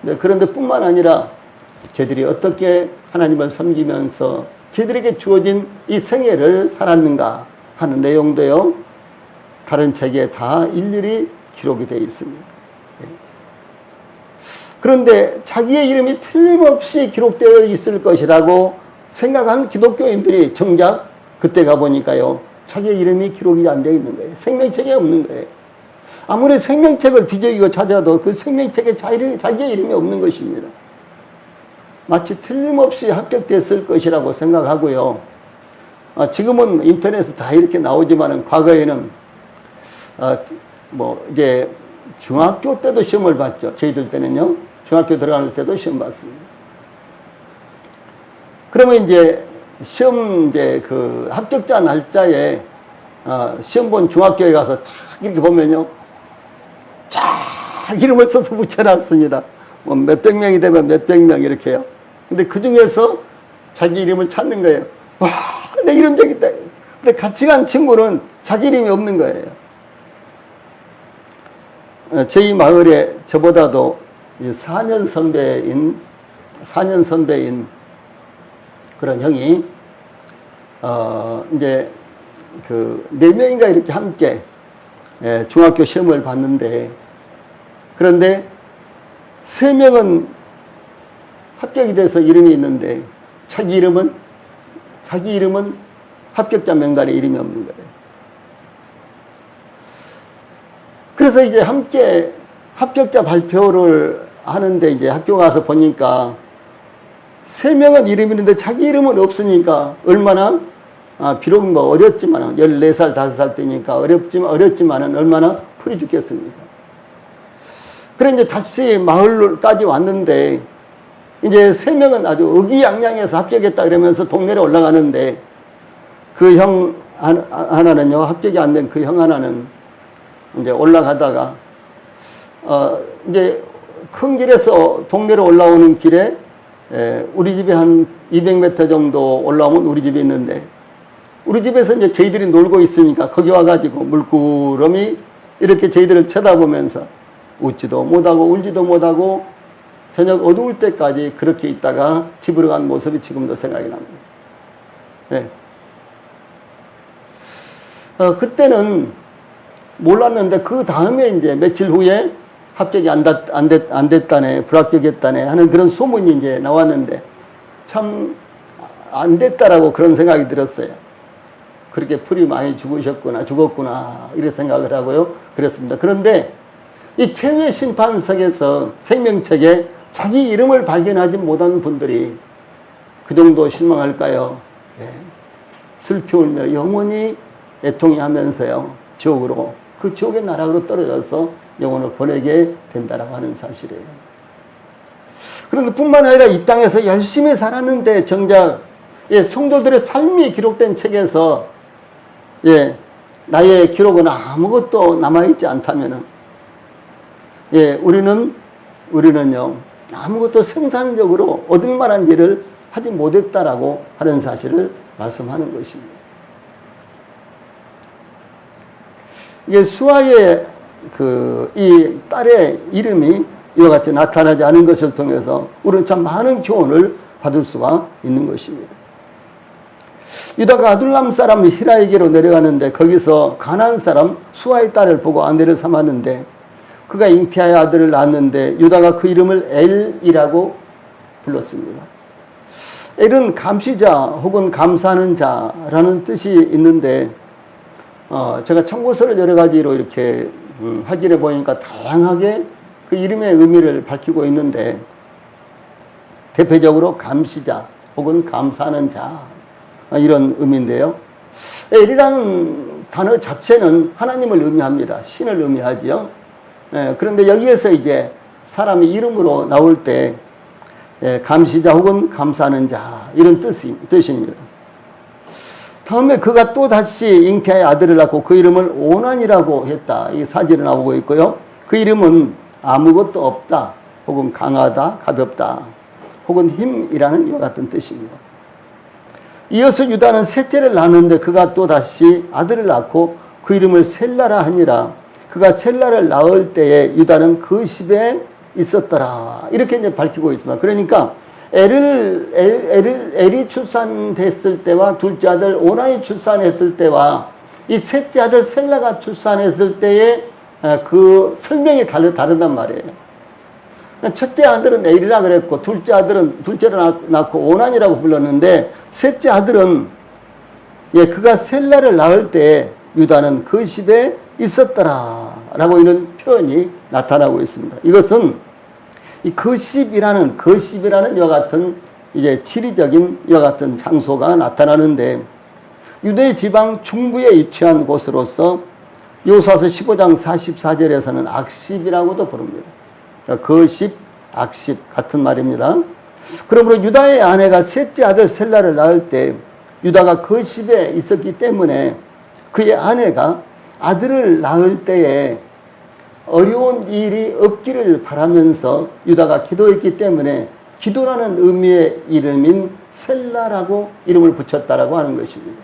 네, 그런데 뿐만 아니라 저희들이 어떻게 하나님을 섬기면서 저희들에게 주어진 이 생애를 살았는가 하는 내용도요, 다른 책에 다 일일이 기록이 되어 있습니다. 그런데 자기의 이름이 틀림없이 기록되어 있을 것이라고 생각한 기독교인들이 정작 그때 가보니까요, 자기의 이름이 기록이 안 되어 있는 거예요. 생명책에 없는 거예요. 아무리 생명책을 뒤적이고 찾아도 그 생명책에 자기의 이름이 없는 것입니다. 마치 틀림없이 합격됐을 것이라고 생각하고요. 지금은 인터넷에 다 이렇게 나오지만 과거에는 이제 중학교 때도 시험을 봤죠. 저희들 때는요. 중학교 들어갈 때도 시험 봤습니다. 그러면 이제 시험 그 합격자 날짜에 시험 본 중학교에 가서 쫙 이렇게 보면요, 쫙 이름을 써서 붙여놨습니다. 뭐 몇백 명이 되면 몇백 명 이렇게요. 근데 그 중에서 자기 이름을 찾는 거예요. 와, 내 이름 저기 있다. 근데 같이 간 친구는 자기 이름이 없는 거예요. 저희 마을에 저보다도 4년 선배인 그런 형이 이제 그 4명인가 이렇게 함께 중학교 시험을 봤는데, 그런데 3명은 합격이 돼서 이름이 있는데 자기 이름은 합격자 명단에 이름이 없는 거예요. 그래서 이제 함께 합격자 발표를 하는데 이제 학교 가서 보니까 3명은 이름이 있는데 자기 이름은 없으니까 얼마나 비록 뭐 어렸지만 14살 5살 때니까 어렸지만은 얼마나 풀이 죽겠습니까. 그래 이제 다시 마을까지 왔는데 이제 3명은 아주 의기양양해서 합격했다 그러면서 동네로 올라가는데 그 형 하나는요, 합격이 안 된 그 형 하나는 이제 올라가다가 이제 큰 길에서 동네로 올라오는 길에 우리 집에 한 200m 정도 올라오면 우리 집이 있는데, 우리 집에서 이제 저희들이 놀고 있으니까 거기 와가지고 물끄러미 이렇게 저희들을 쳐다보면서 웃지도 못하고 울지도 못하고 저녁 어두울 때까지 그렇게 있다가 집으로 간 모습이 지금도 생각이 납니다. 네. 그때는 몰랐는데 그 다음에 이제 며칠 후에 합격이 안 됐다네, 불합격했다네 하는 그런 소문이 이제 나왔는데 참 안 됐다라고 그런 생각이 들었어요. 그렇게 풀이 많이 죽었구나 이렇게 생각을 하고요. 그랬습니다. 그런데 이 최후의 심판석에서 생명책에 자기 이름을 발견하지 못한 분들이 그 정도 실망할까요? 슬피 울며 영원히 애통해하면서요, 지옥으로, 그 지옥의 나락으로 떨어져서 영혼을 보내게 된다라고 하는 사실이에요. 그런데 뿐만 아니라 이 땅에서 열심히 살았는데 정작 성도들의 삶이 기록된 책에서 나의 기록은 아무것도 남아있지 않다면은 우리는요 아무것도 생산적으로 얻을 만한 일을 하지 못했다라고 하는 사실을 말씀하는 것입니다. 이게 수아의 이 딸의 이름이 이와 같이 나타나지 않은 것을 통해서 우리는 참 많은 교훈을 받을 수가 있는 것입니다. 유다가 아둘람 사람 히라에게로 내려가는데 거기서 가나안 사람 수아의 딸을 보고 아내를 삼았는데 그가 잉태하여 아들을 낳았는데 유다가 그 이름을 엘이라고 불렀습니다. 엘은 감시자 혹은 감사하는 자라는 뜻이 있는데 제가 참고서를 여러 가지로 이렇게 확인해 보니까 다양하게 그 이름의 의미를 밝히고 있는데 대표적으로 감시자 혹은 감사하는 자 이런 의미인데요. 엘이라는 단어 자체는 하나님을 의미합니다. 신을 의미하지요. 그런데 여기에서 이제 사람이 이름으로 나올 때 감시자 혹은 감사하는 자 이런 뜻입니다. 다음에 그가 또 다시 잉태하여 아들을 낳고 그 이름을 오난이라고 했다. 이 사진이 나오고 있고요. 그 이름은 아무것도 없다 혹은 강하다, 가볍다 혹은 힘이라는 이와 같은 뜻입니다. 이어서 유다는 셋째를 낳았는데 그가 또 다시 아들을 낳고 그 이름을 셀라라 하니라. 그가 셀라를 낳을 때에 유다는 그 집에 있었더라. 이렇게 이제 밝히고 있습니다. 그러니까 엘이 출산됐을 때와 둘째 아들 오난이 출산했을 때와 이 셋째 아들 셀라가 출산했을 때의 그 설명이 다르단 말이에요. 첫째 아들은 엘이라 그랬고 둘째를 낳고 오난이라고 불렀는데 셋째 아들은 그가 셀라를 낳을 때 유다는 그 집에 있었더라 라고 이런 표현이 나타나고 있습니다. 이것은 이 거십이라는 이와 같은 이제 지리적인 이와 같은 장소가 나타나는데 유대 지방 중부에 위치한 곳으로서 여호수아서 15장 44절에서는 악십이라고도 부릅니다. 거십, 악십 같은 말입니다. 그러므로 유다의 아내가 셋째 아들 셀라를 낳을 때 유다가 거십에 있었기 때문에 그의 아내가 아들을 낳을 때에 어려운 일이 없기를 바라면서 유다가 기도했기 때문에 기도라는 의미의 이름인 셀라라고 이름을 붙였다라고 하는 것입니다.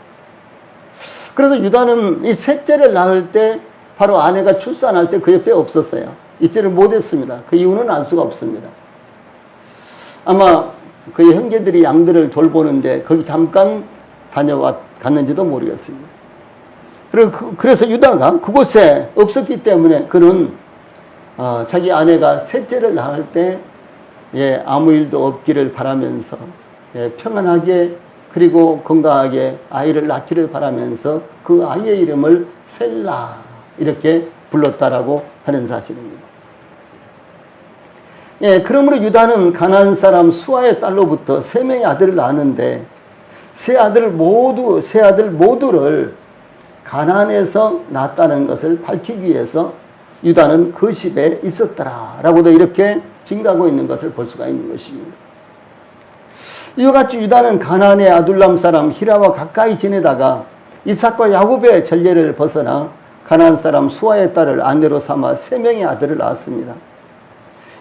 그래서 유다는 이 셋째를 낳을 때 바로 아내가 출산할 때 그 옆에 없었어요. 있지를 못했습니다. 그 이유는 알 수가 없습니다. 아마 그의 형제들이 양들을 돌보는데 거기 잠깐 갔는지도 모르겠습니다. 그래서 유다가 그곳에 없었기 때문에 그는 자기 아내가 셋째를 낳을 때 아무 일도 없기를 바라면서 평안하게 그리고 건강하게 아이를 낳기를 바라면서 그 아이의 이름을 셀라 이렇게 불렀다라고 하는 사실입니다. 그러므로 유다는 가나안 사람 수아의 딸로부터 3명의 아들을 낳았는데 세 아들 모두를 가나안에서 낳았다는 것을 밝히기 위해서 유다는 그 집에 있었더라라고도 이렇게 증가하고 있는 것을 볼 수가 있는 것입니다. 이와 같이 유다는 가나안의 아둘람 사람 히라와 가까이 지내다가 이삭과 야곱의 전례를 벗어나 가나안 사람 수아의 딸을 아내로 삼아 3명의 아들을 낳았습니다.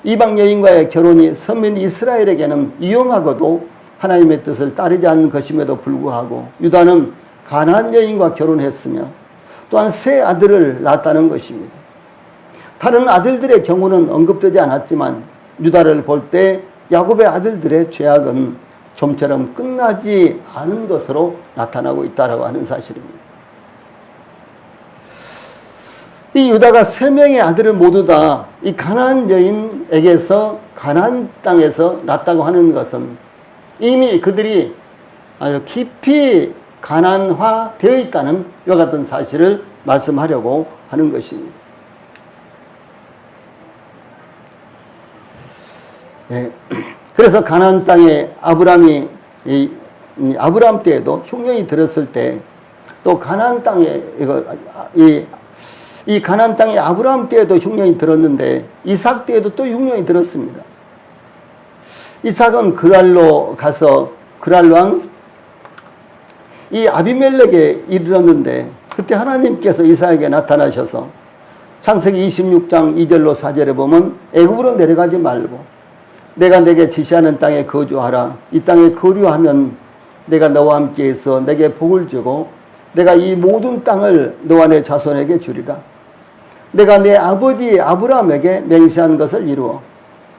이방 여인과의 결혼이 선민 이스라엘에게는 위험하고도 하나님의 뜻을 따르지 않는 것임에도 불구하고 유다는 가나안 여인과 결혼했으며 또한 3 아들을 낳았다는 것입니다. 다른 아들들의 경우는 언급되지 않았지만 유다를 볼 때 야곱의 아들들의 죄악은 좀처럼 끝나지 않은 것으로 나타나고 있다고 하는 사실입니다. 이 유다가 3명의 아들을 모두 다 이 가나안 여인에게서 가나안 땅에서 낳았다고 하는 것은 이미 그들이 아주 깊이 가난화 되어 있다는 이와 같은 사실을 말씀하려고 하는 것입니다. 그래서 가나안 땅에 아브라함 때에도 흉년이 들었을 때 또 가나안 땅에 이 가나안 땅에 아브라함 때에도 흉년이 들었는데 이삭 때에도 또 흉년이 들었습니다. 이삭은 그랄로 가서 그랄 왕 이 아비멜렉에 이르렀는데 그때 하나님께서 이삭에게 나타나셔서 창세기 26장 2절로 4절에 보면 애굽으로 내려가지 말고 내가 내게 지시하는 땅에 거주하라. 이 땅에 거류하면 내가 너와 함께해서 내게 복을 주고 내가 이 모든 땅을 너와 내 자손에게 주리라. 내가 내 아버지 아브라함에게 맹세한 것을 이루어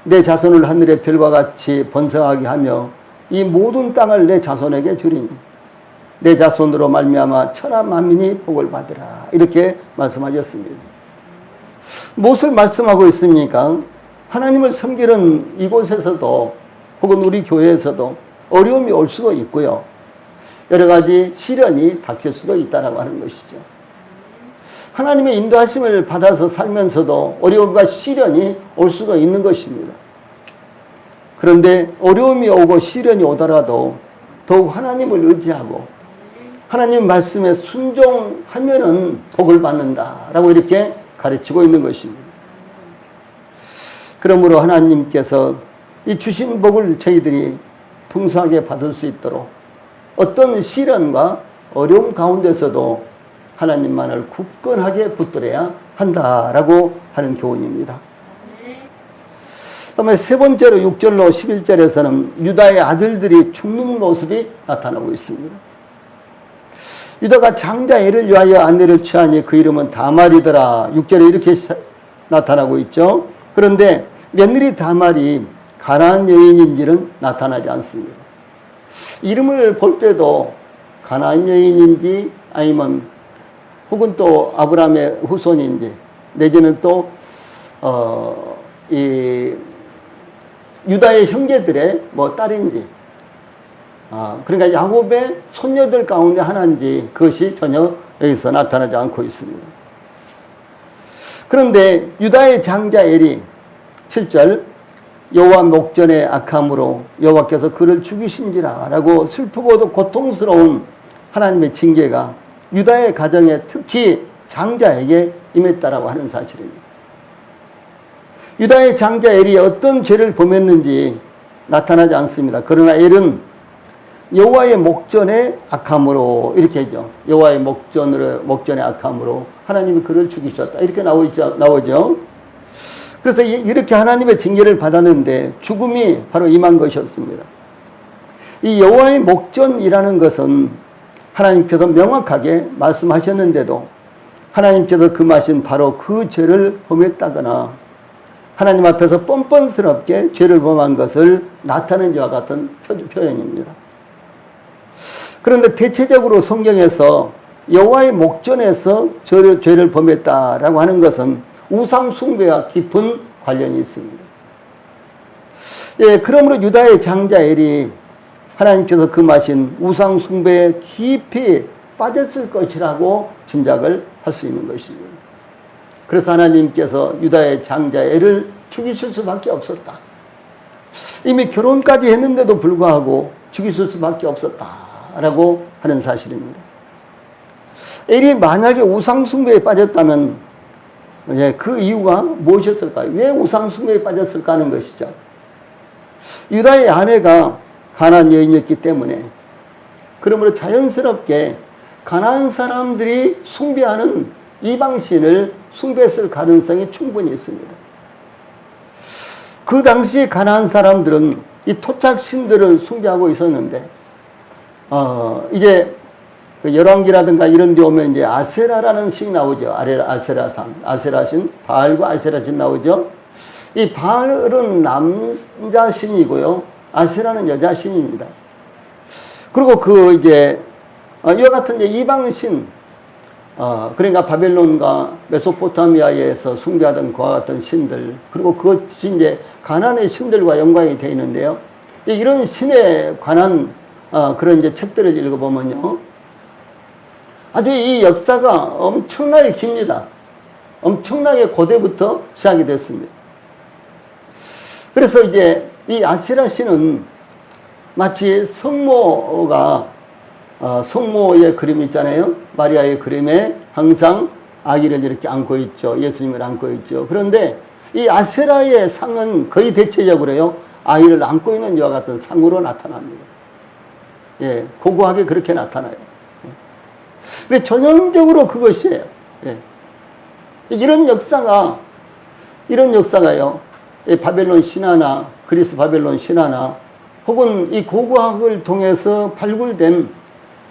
내 자손을 하늘의 별과 같이 번성하게 하며 이 모든 땅을 내 자손에게 주리니 내 자손으로 말미암아 천하 만민이 복을 받으라. 이렇게 말씀하셨습니다. 무엇을 말씀하고 있습니까? 하나님을 섬기는 이곳에서도 혹은 우리 교회에서도 어려움이 올 수도 있고요. 여러 가지 시련이 닥칠 수도 있다고 하는 것이죠. 하나님의 인도하심을 받아서 살면서도 어려움과 시련이 올 수도 있는 것입니다. 그런데 어려움이 오고 시련이 오더라도 더욱 하나님을 의지하고 하나님 말씀에 순종하면은 복을 받는다라고 이렇게 가르치고 있는 것입니다. 그러므로 하나님께서 이 주신 복을 저희들이 풍성하게 받을 수 있도록 어떤 시련과 어려움 가운데서도 하나님만을 굳건하게 붙들어야 한다라고 하는 교훈입니다. 그다음에 3번째로 6절로 11절에서는 유다의 아들들이 죽는 모습이 나타나고 있습니다. 유다가 장자 엘을 위하여 아내를 취하니 그 이름은 다말이더라. 6절에 이렇게 나타나고 있죠. 그런데 며느리 다말이 가나안 여인인지는 나타나지 않습니다. 이름을 볼 때도 가나안 여인인지 아니면 혹은 또 아브라함의 후손인지 내지는 또 이 유다의 형제들의 뭐 딸인지 그러니까 야곱의 손녀들 가운데 하나인지 그것이 전혀 여기서 나타나지 않고 있습니다. 그런데 유다의 장자 엘이 7절 여호와 목전에 악함으로 여호와께서 그를 죽이신지라 라고 슬프고도 고통스러운 하나님의 징계가 유다의 가정에 특히 장자에게 임했다라고 하는 사실입니다. 유다의 장자 엘이 어떤 죄를 범했는지 나타나지 않습니다. 그러나 엘은 여호와의 목전에 악함으로 이렇게 하죠. 여호와의 목전에 악함으로 하나님이 그를 죽이셨다. 이렇게 나오죠. 그래서 이렇게 하나님의 징계를 받았는데 죽음이 바로 임한 것이었습니다. 이 여호와의 목전이라는 것은 하나님께서 명확하게 말씀하셨는데도 하나님께서 금하신 바로 그 죄를 범했다거나 하나님 앞에서 뻔뻔스럽게 죄를 범한 것을 나타낸 것과 같은 표현입니다. 그런데 대체적으로 성경에서 여호와의 목전에서 죄를 범했다라고 하는 것은 우상 숭배와 깊은 관련이 있습니다. 예, 그러므로 유다의 장자 엘이 하나님께서 금하신 우상 숭배에 깊이 빠졌을 것이라고 짐작을 할 수 있는 것입니다. 그래서 하나님께서 유다의 장자 엘을 죽이실 수밖에 없었다. 이미 결혼까지 했는데도 불구하고 죽이실 수밖에 없었다라고 하는 사실입니다. 엘이 만약에 우상 숭배에 빠졌다면 그 이유가 무엇이었을까요? 왜 우상 숭배에 빠졌을까 하는 것이죠. 유다의 아내가 가나안 여인이었기 때문에 그러므로 자연스럽게 가나안 사람들이 숭배하는 이방신을 숭배했을 가능성이 충분히 있습니다. 그 당시에 가나안 사람들은 이 토착신들을 숭배하고 있었는데 이제 열왕기라든가 이런 데 오면 이제 아세라라는 신 나오죠. 아세라신, 바알과 아세라신 나오죠. 이 바알은 남자 신이고요. 아세라는 여자 신입니다. 그리고 이제 이와 같은 이제 이방신, 그러니까 바벨론과 메소포타미아에서 숭배하던 그와 같은 신들, 그리고 그것이 이제 가나안의 신들과 연관이 되어 있는데요. 이런 신에 관한 그런 이제 책들을 읽어보면요. 아주 이 역사가 엄청나게 깁니다. 엄청나게 고대부터 시작이 됐습니다. 그래서 이제 이 아세라 신은 마치 성모의 그림 있잖아요. 마리아의 그림에 항상 아기를 이렇게 안고 있죠. 예수님을 안고 있죠. 그런데 이 아세라의 상은 거의 대체적으로요, 아이를 안고 있는 이와 같은 상으로 나타납니다. 예, 고고하게 그렇게 나타나요. 예. 전형적으로 그것이에요. 예. 이런 역사가요, 바벨론 신화나 그리스 바벨론 신화나 혹은 이 고고학을 통해서 발굴된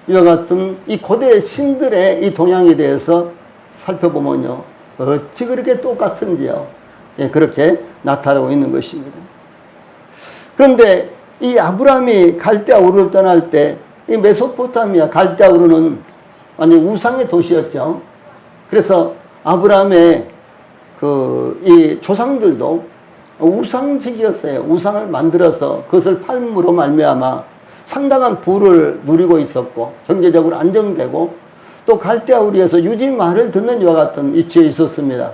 이와 같은 이 고대 신들의 이 동향에 대해서 살펴보면요, 어찌 그렇게 똑같은지요. 예, 그렇게 나타나고 있는 것입니다. 그런데 이 아브라함이 갈대아 우르를 떠날 때 이 메소포타미아 갈대아 우르는 완전 우상의 도시였죠. 그래서 아브라함의 이 조상들도 우상직이었어요. 우상을 만들어서 그것을 팔므로 말미암아 상당한 부를 누리고 있었고 경제적으로 안정되고 또 갈대아 우르에서 유지 말을 듣는 이와 같은 위치에 있었습니다.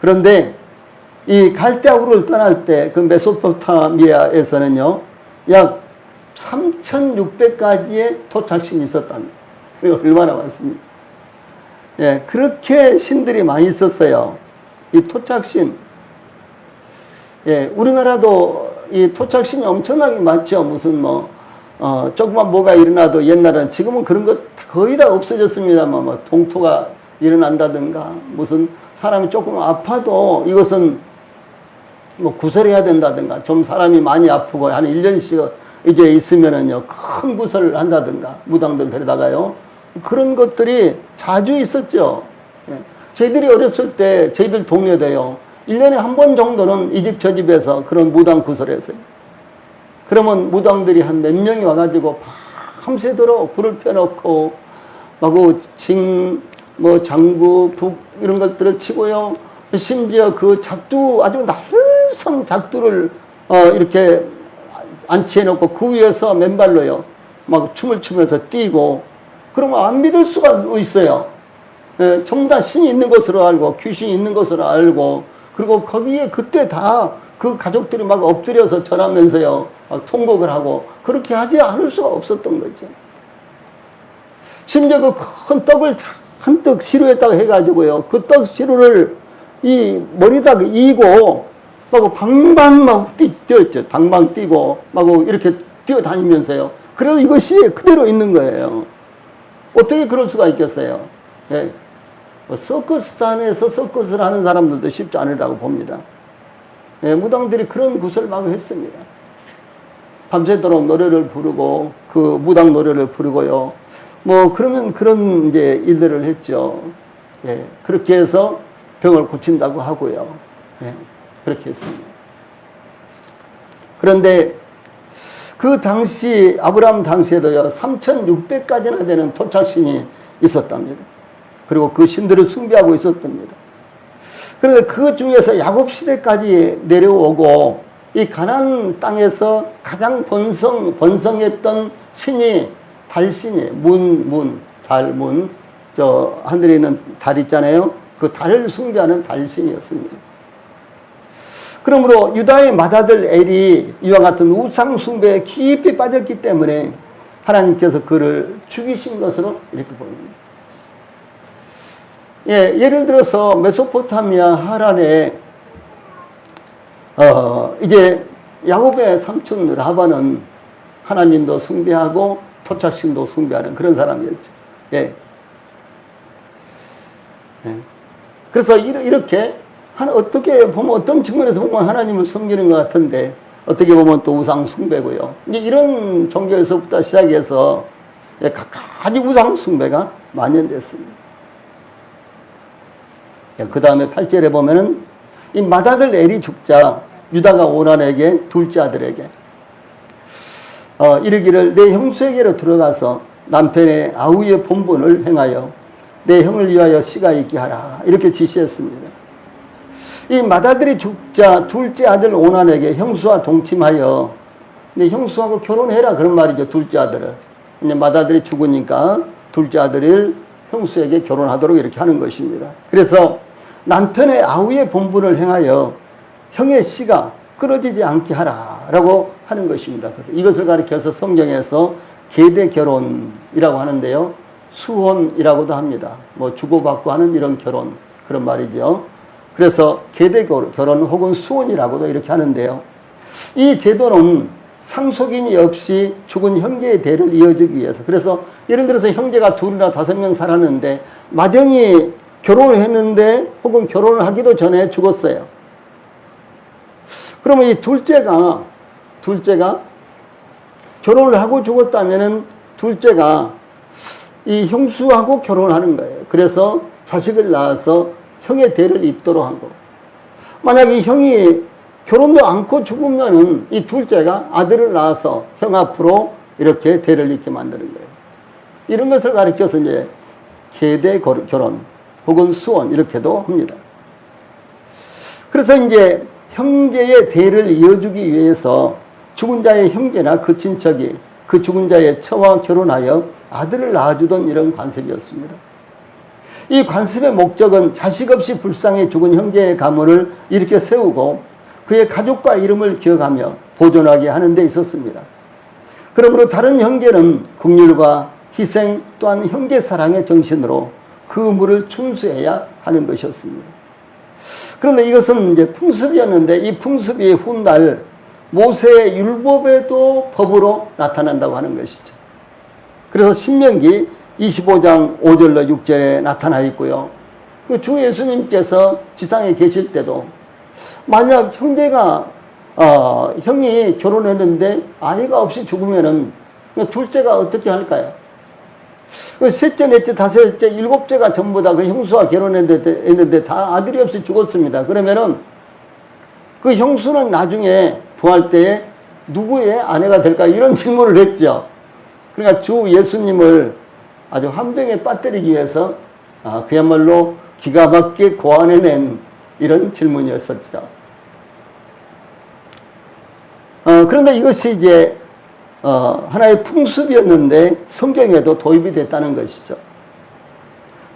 그런데 이 갈대아 우르를 떠날 때 그 메소포타미아에서는요, 약 3,600가지의 토착신이 있었답니다. 얼마나 많습니까? 예, 그렇게 신들이 많이 있었어요. 이 토착신. 예, 우리나라도 이 토착신이 엄청나게 많죠. 무슨 조그만 뭐가 일어나도 옛날엔, 지금은 그런 것 거의 다 없어졌습니다만, 뭐 동토가 일어난다든가, 무슨 사람이 조금 아파도 이것은 뭐 구설해야 된다든가, 좀 사람이 많이 아프고 한 1년씩 이제 있으면은요, 큰 구설을 한다든가, 무당들 데려다가요. 그런 것들이 자주 있었죠. 예. 저희들이 어렸을 때, 저희들 동네도요, 1년에 한 번 정도는 이 집 저 집에서 그런 무당 구설했어요. 그러면 무당들이 한 몇 명이 와가지고 밤새도록 불을 펴놓고 마구 뭐 장구, 북 이런 것들을 치고요. 심지어 그 작두, 아주 날선 작두를 이렇게 안치해놓고 그 위에서 맨발로요. 막 춤을 추면서 뛰고, 그러면 안 믿을 수가 있어요. 예, 전부 다 신이 있는 것으로 알고, 귀신이 있는 것으로 알고, 그리고 거기에 그때 다 그 가족들이 막 엎드려서 절하면서요, 막 통곡을 하고, 그렇게 하지 않을 수가 없었던 거죠. 심지어 그 큰 떡을 한떡 시루에다가 해가지고요, 그 떡 시루를 이 머리다가 이고, 막 방방 막 뛰었죠. 방방 뛰고, 막 이렇게 뛰어다니면서요. 그래서 이것이 그대로 있는 거예요. 어떻게 그럴 수가 있겠어요? 예. 서커스단에서 서커스를 하는 사람들도 쉽지 않으라고 봅니다. 예, 무당들이 그런 구슬을 막 했습니다. 밤새도록 노래를 부르고, 그 무당 노래를 부르고요. 뭐, 그러면 그런 이제 일들을 했죠. 예, 그렇게 해서 병을 고친다고 하고요. 예, 그렇게 했습니다. 그런데 그 당시, 아브라함 당시에도요, 3,600가지나 되는 토착신이 있었답니다. 그리고 그 신들을 숭배하고 있었답니다. 그런데 그 중에서 야곱 시대까지 내려오고 이 가나안 땅에서 가장 번성했던 신이 달신이에요. 달, 저 하늘에 있는 달 있잖아요. 그 달을 숭배하는 달신이었습니다. 그러므로 유다의 맏아들 엘이 이와 같은 우상 숭배에 깊이 빠졌기 때문에 하나님께서 그를 죽이신 것으로 이렇게 보입니다. 예, 예를 들어서 메소포타미아 하란에 이제 야곱의 삼촌 라반은 하나님도 숭배하고 토착신도 숭배하는 그런 사람이었죠. 예. 예. 그래서 이렇게 어떻게 보면 어떤 측면에서 보면 하나님을 섬기는 것 같은데 어떻게 보면 또 우상 숭배고요. 이제 이런 종교에서부터 시작해서 각가지 우상 숭배가 만연됐습니다. 그 다음에 8절에 보면은 이 맏아들 엘이 죽자 유다가 오난에게 둘째 아들에게 이르기를 내 형수에게로 들어가서 남편의 아우의 본분을 행하여 내 형을 위하여 씨가 있게 하라 이렇게 지시했습니다. 이 맏아들이 죽자 둘째 아들 오난에게 형수와 동침하여 이제 형수하고 결혼해라 그런 말이죠. 둘째 아들을 이제 맏아들이 죽으니까 둘째 아들을 형수에게 결혼하도록 이렇게 하는 것입니다. 그래서 남편의 아우의 본분을 행하여 형의 씨가 끊어지지 않게 하라라고 하는 것입니다. 그래서 이것을 가리켜서 성경에서 계대 결혼이라고 하는데요. 수혼이라고도 합니다. 뭐 주고받고 하는 이런 결혼 그런 말이죠. 그래서 계대 결혼 혹은 수혼이라고도 이렇게 하는데요. 이 제도는 상속인이 없이 죽은 형제의 대를 이어주기 위해서 그래서 예를 들어서 형제가 둘이나 5명 살았는데 맏형이 결혼을 했는데 혹은 결혼을 하기도 전에 죽었어요. 그러면 이 둘째가 결혼을 하고 죽었다면은 둘째가 이 형수하고 결혼을 하는 거예요. 그래서 자식을 낳아서 형의 대를 잇도록 한 거고. 만약 이 형이 결혼도 않고 죽으면은 이 둘째가 아들을 낳아서 형 앞으로 이렇게 대를 잇게 만드는 거예요. 이런 것을 가리켜서 이제 계대 결혼 혹은 수혼 이렇게도 합니다. 그래서 이제 형제의 대를 이어주기 위해서 죽은 자의 형제나 그 친척이 그 죽은 자의 처와 결혼하여 아들을 낳아주던 이런 관습이었습니다. 이 관습의 목적은 자식 없이 불쌍히 죽은 형제의 가문을 이렇게 세우고 그의 가족과 이름을 기억하며 보존하게 하는 데 있었습니다. 그러므로 다른 형제는 긍휼과 희생 또한 형제 사랑의 정신으로 그 의무를 준수해야 하는 것이었습니다. 그런데 이것은 이제 풍습이었는데 이 풍습이 훗날 모세의 율법에도 법으로 나타난다고 하는 것이죠. 그래서 신명기 25장 5절로 6절에 나타나 있고요. 주 예수님께서 지상에 계실 때도 만약 형제가 형이 결혼했는데 아이가 없이 죽으면은 둘째가 어떻게 할까요? 셋째, 넷째, 다섯째, 일곱째가 전부 다 그 형수와 결혼했는데 다 아들이 없이 죽었습니다. 그러면은 그 형수는 나중에 부활 때에 누구의 아내가 될까? 이런 질문을 했죠. 그러니까 주 예수님을 아주 함정에 빠뜨리기 위해서 그야말로 기가 막히게 고안해낸 이런 질문이었었죠. 그런데 이것이 이제 하나의 풍습이었는데 성경에도 도입이 됐다는 것이죠.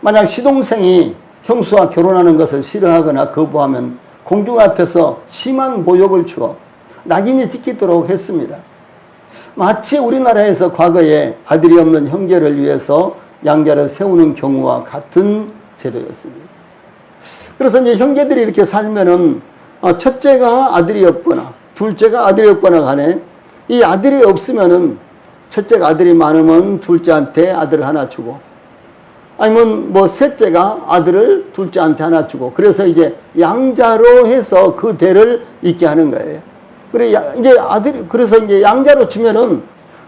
만약 시동생이 형수와 결혼하는 것을 싫어하거나 거부하면 공중 앞에서 심한 모욕을 주어 낙인이 찍히도록 했습니다. 마치 우리나라에서 과거에 아들이 없는 형제를 위해서 양자를 세우는 경우와 같은 제도였습니다. 그래서 이제 형제들이 이렇게 살면은 첫째가 아들이 없거나 둘째가 아들이 없거나 간에 이 아들이 없으면은 첫째가 아들이 많으면 둘째한테 아들을 하나 주고 아니면 뭐 셋째가 아들을 둘째한테 하나 주고 그래서 이제 양자로 해서 그 대를 잇게 하는 거예요. 그래 이제 아들이 그래서 이제 양자로 주면은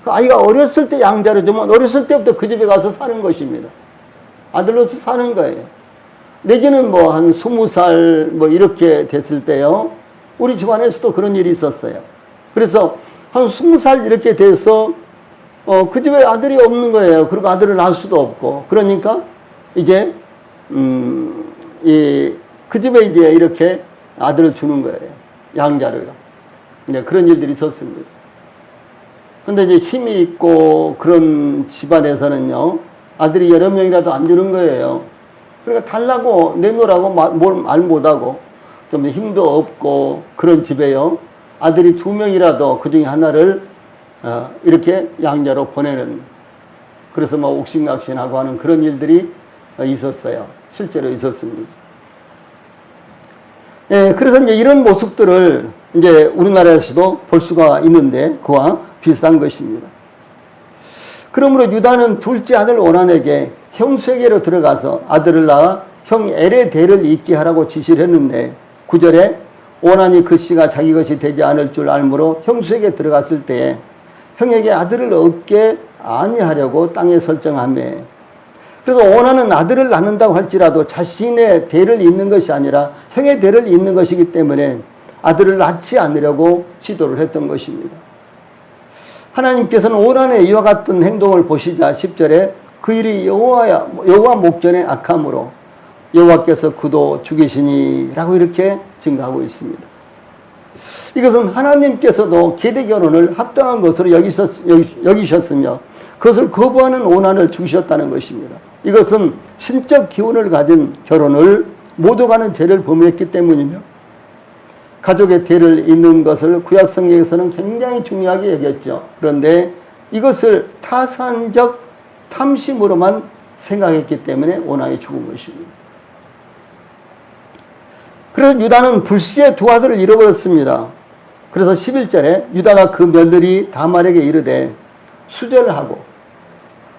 그 아이가 어렸을 때 양자로 주면 어렸을 때부터 그 집에 가서 사는 것입니다. 아들로서 사는 거예요. 내지는 뭐 한 20살 뭐 이렇게 됐을 때요. 우리 집안에서도 그런 일이 있었어요. 그래서 한 20살 이렇게 돼서 그 집에 아들이 없는 거예요. 그리고 아들을 낳을 수도 없고. 그러니까 이제 그 집에 이제 이렇게 아들을 주는 거예요. 양자로요. 네, 그런 일들이 있었습니다. 근데 이제 힘이 있고 그런 집안에서는요, 아들이 여러 명이라도 안 주는 거예요. 그러니까 달라고 내놓으라고 말 못하고 좀 힘도 없고 그런 집에요, 아들이 2명이라도 그 중에 하나를 이렇게 양자로 보내는, 그래서 뭐 옥신각신하고 하는 그런 일들이 있었어요. 실제로 있었습니다. 예, 그래서 이제 이런 모습들을 이제 우리나라에서도 볼 수가 있는데 그와 비슷한 것입니다. 그러므로 유다는 둘째 아들 오난에게 형수에게로 들어가서 아들을 낳아 형 엘의 대를 잇게 하라고 지시를 했는데 9절에 오난이 그 씨가 자기 것이 되지 않을 줄 알므로 형수에게 들어갔을 때에 형에게 아들을 얻게 아니하려고 땅에 설정하며, 그래서 오난은 아들을 낳는다고 할지라도 자신의 대를 잇는 것이 아니라 형의 대를 잇는 것이기 때문에 아들을 낳지 않으려고 시도를 했던 것입니다. 하나님께서는 오난의 이와 같은 행동을 보시자 10절에 그 일이 여호와 목전에 악함으로 여호와께서 그도 죽이시니 라고 이렇게 증가하고 있습니다. 이것은 하나님께서도 계대 결혼을 합당한 것으로 여기셨으며 그것을 거부하는 오난을 죽이셨다는 것입니다. 이것은 신적 기운을 가진 결혼을 모독하는 죄를 범했기 때문이며 가족의 대를 잇는 것을 구약성경에서는 굉장히 중요하게 여겼죠. 그런데 이것을 타산적 탐심으로만 생각했기 때문에 오난이 죽은 것입니다. 그래서 유다는 불시에 두 아들을 잃어버렸습니다. 그래서 11절에 유다가 그 며느리 다말에게 이르되 수절하고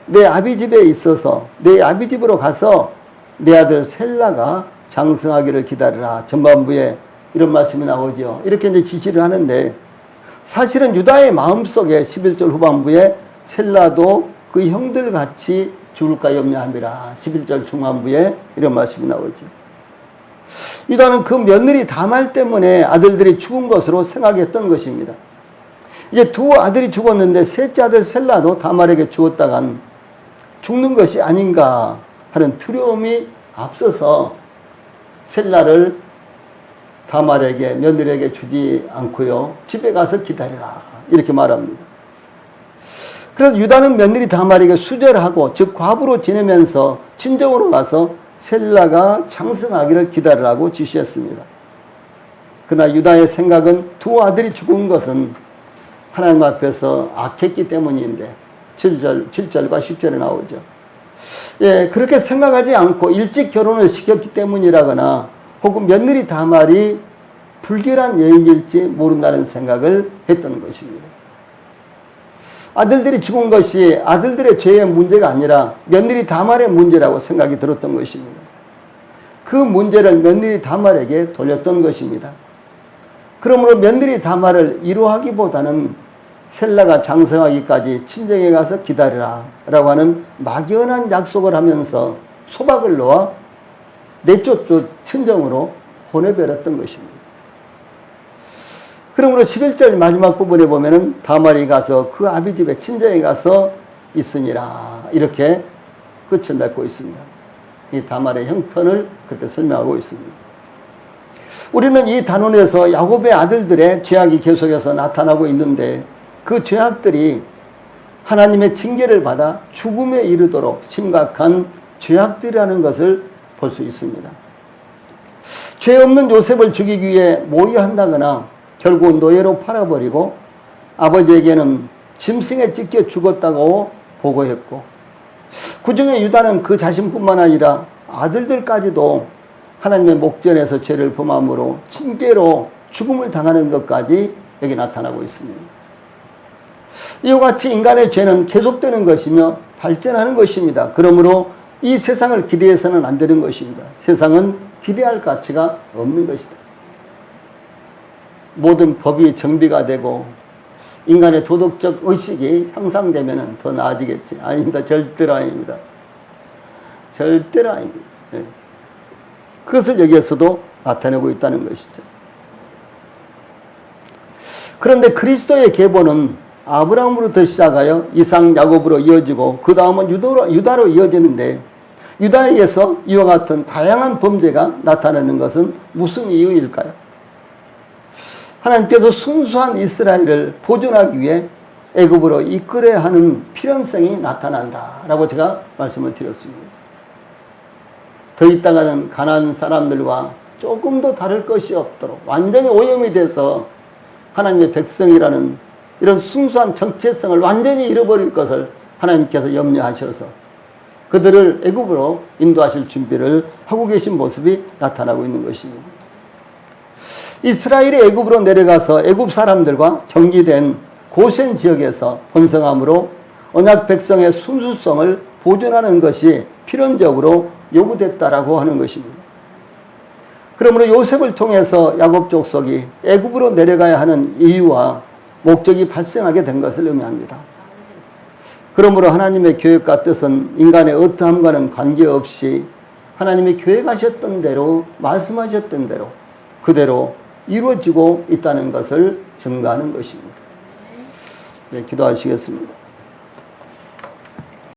내 아비 집에 있어서 내 아비 집으로 가서 내 아들 셀라가 장성하기를 기다리라. 전반부에 이런 말씀이 나오죠. 이렇게 이제 지시를 하는데 사실은 유다의 마음속에 11절 후반부에 셀라도 그 형들 같이 죽을까 염려함이라. 11절 중반부에 이런 말씀이 나오죠. 유다는 그 며느리 다말 때문에 아들들이 죽은 것으로 생각했던 것입니다. 이제 두 아들이 죽었는데 셋째 아들 셀라도 다말에게 죽었다간 죽는 것이 아닌가 하는 두려움이 앞서서 셀라를 다말에게 며느리에게 주지 않고요, 집에 가서 기다리라 이렇게 말합니다. 그래서 유다는 며느리 다말에게 수절하고 즉 과부로 지내면서 친정으로 가서 셀라가 장성하기를 기다리라고 지시했습니다. 그러나 유다의 생각은 두 아들이 죽은 것은 하나님 앞에서 악했기 때문인데 7절과 10절에 나오죠. 예, 그렇게 생각하지 않고 일찍 결혼을 시켰기 때문이라거나 혹은 며느리 다말이 불결한 여인일지 모른다는 생각을 했던 것입니다. 아들들이 죽은 것이 아들들의 죄의 문제가 아니라 며느리 다말의 문제라고 생각이 들었던 것입니다. 그 문제를 며느리 다말에게 돌렸던 것입니다. 그러므로 며느리 다말을 위로하기보다는 셀라가 장성하기까지 친정에 가서 기다리라 라고 하는 막연한 약속을 하면서 소박을 놓아 내쫓듯 친정으로 보내버렸던 것입니다. 그러므로 11절 마지막 부분에 보면은 다말이 가서 그 아비 집에 친정에 가서 있으니라 이렇게 끝을 맺고 있습니다. 이 다말의 형편을 그렇게 설명하고 있습니다. 우리는 이 단원에서 야곱의 아들들의 죄악이 계속해서 나타나고 있는데 그 죄악들이 하나님의 징계를 받아 죽음에 이르도록 심각한 죄악들이라는 것을 볼 수 있습니다. 죄 없는 요셉을 죽이기 위해 모의한다거나 결국 노예로 팔아버리고 아버지에게는 짐승에 찢겨 죽었다고 보고했고 그 중에 유다는 그 자신뿐만 아니라 아들들까지도 하나님의 목전에서 죄를 범함으로 징계로 죽음을 당하는 것까지 여기 나타나고 있습니다. 이와 같이 인간의 죄는 계속되는 것이며 발전하는 것입니다. 그러므로 이 세상을 기대해서는 안 되는 것입니다. 세상은 기대할 가치가 없는 것이다. 모든 법이 정비가 되고 인간의 도덕적 의식이 향상되면 더 나아지겠지. 아닙니다. 절대로 아닙니다. 절대로 아닙니다. 네. 그것을 여기에서도 나타내고 있다는 것이죠. 그런데 그리스도의 계보는 아브라함으로부터 시작하여 이삭, 야곱으로 이어지고 그 다음은 유다로 이어지는데 유다에게서 이와 같은 다양한 범죄가 나타나는 것은 무슨 이유일까요? 하나님께서 순수한 이스라엘을 보존하기 위해 애굽으로 이끌어야 하는 필연성이 나타난다라고 제가 말씀을 드렸습니다. 더 있다가는 가나안 사람들과 조금도 다를 것이 없도록 완전히 오염이 돼서 하나님의 백성이라는 이런 순수한 정체성을 완전히 잃어버릴 것을 하나님께서 염려하셔서 그들을 애굽으로 인도하실 준비를 하고 계신 모습이 나타나고 있는 것입니다. 이스라엘이 애굽으로 내려가서 애굽 사람들과 경기된 고센 지역에서 번성함으로 언약 백성의 순수성을 보존하는 것이 필연적으로 요구됐다라고 하는 것입니다. 그러므로 요셉을 통해서 야곱 족속이 애굽으로 내려가야 하는 이유와 목적이 발생하게 된 것을 의미합니다. 그러므로 하나님의 계획과 뜻은 인간의 어떠함과는 관계없이 하나님이 계획하셨던 대로 말씀하셨던 대로 그대로 이루어지고 있다는 것을 증거하는 것입니다. 네, 기도하시겠습니다.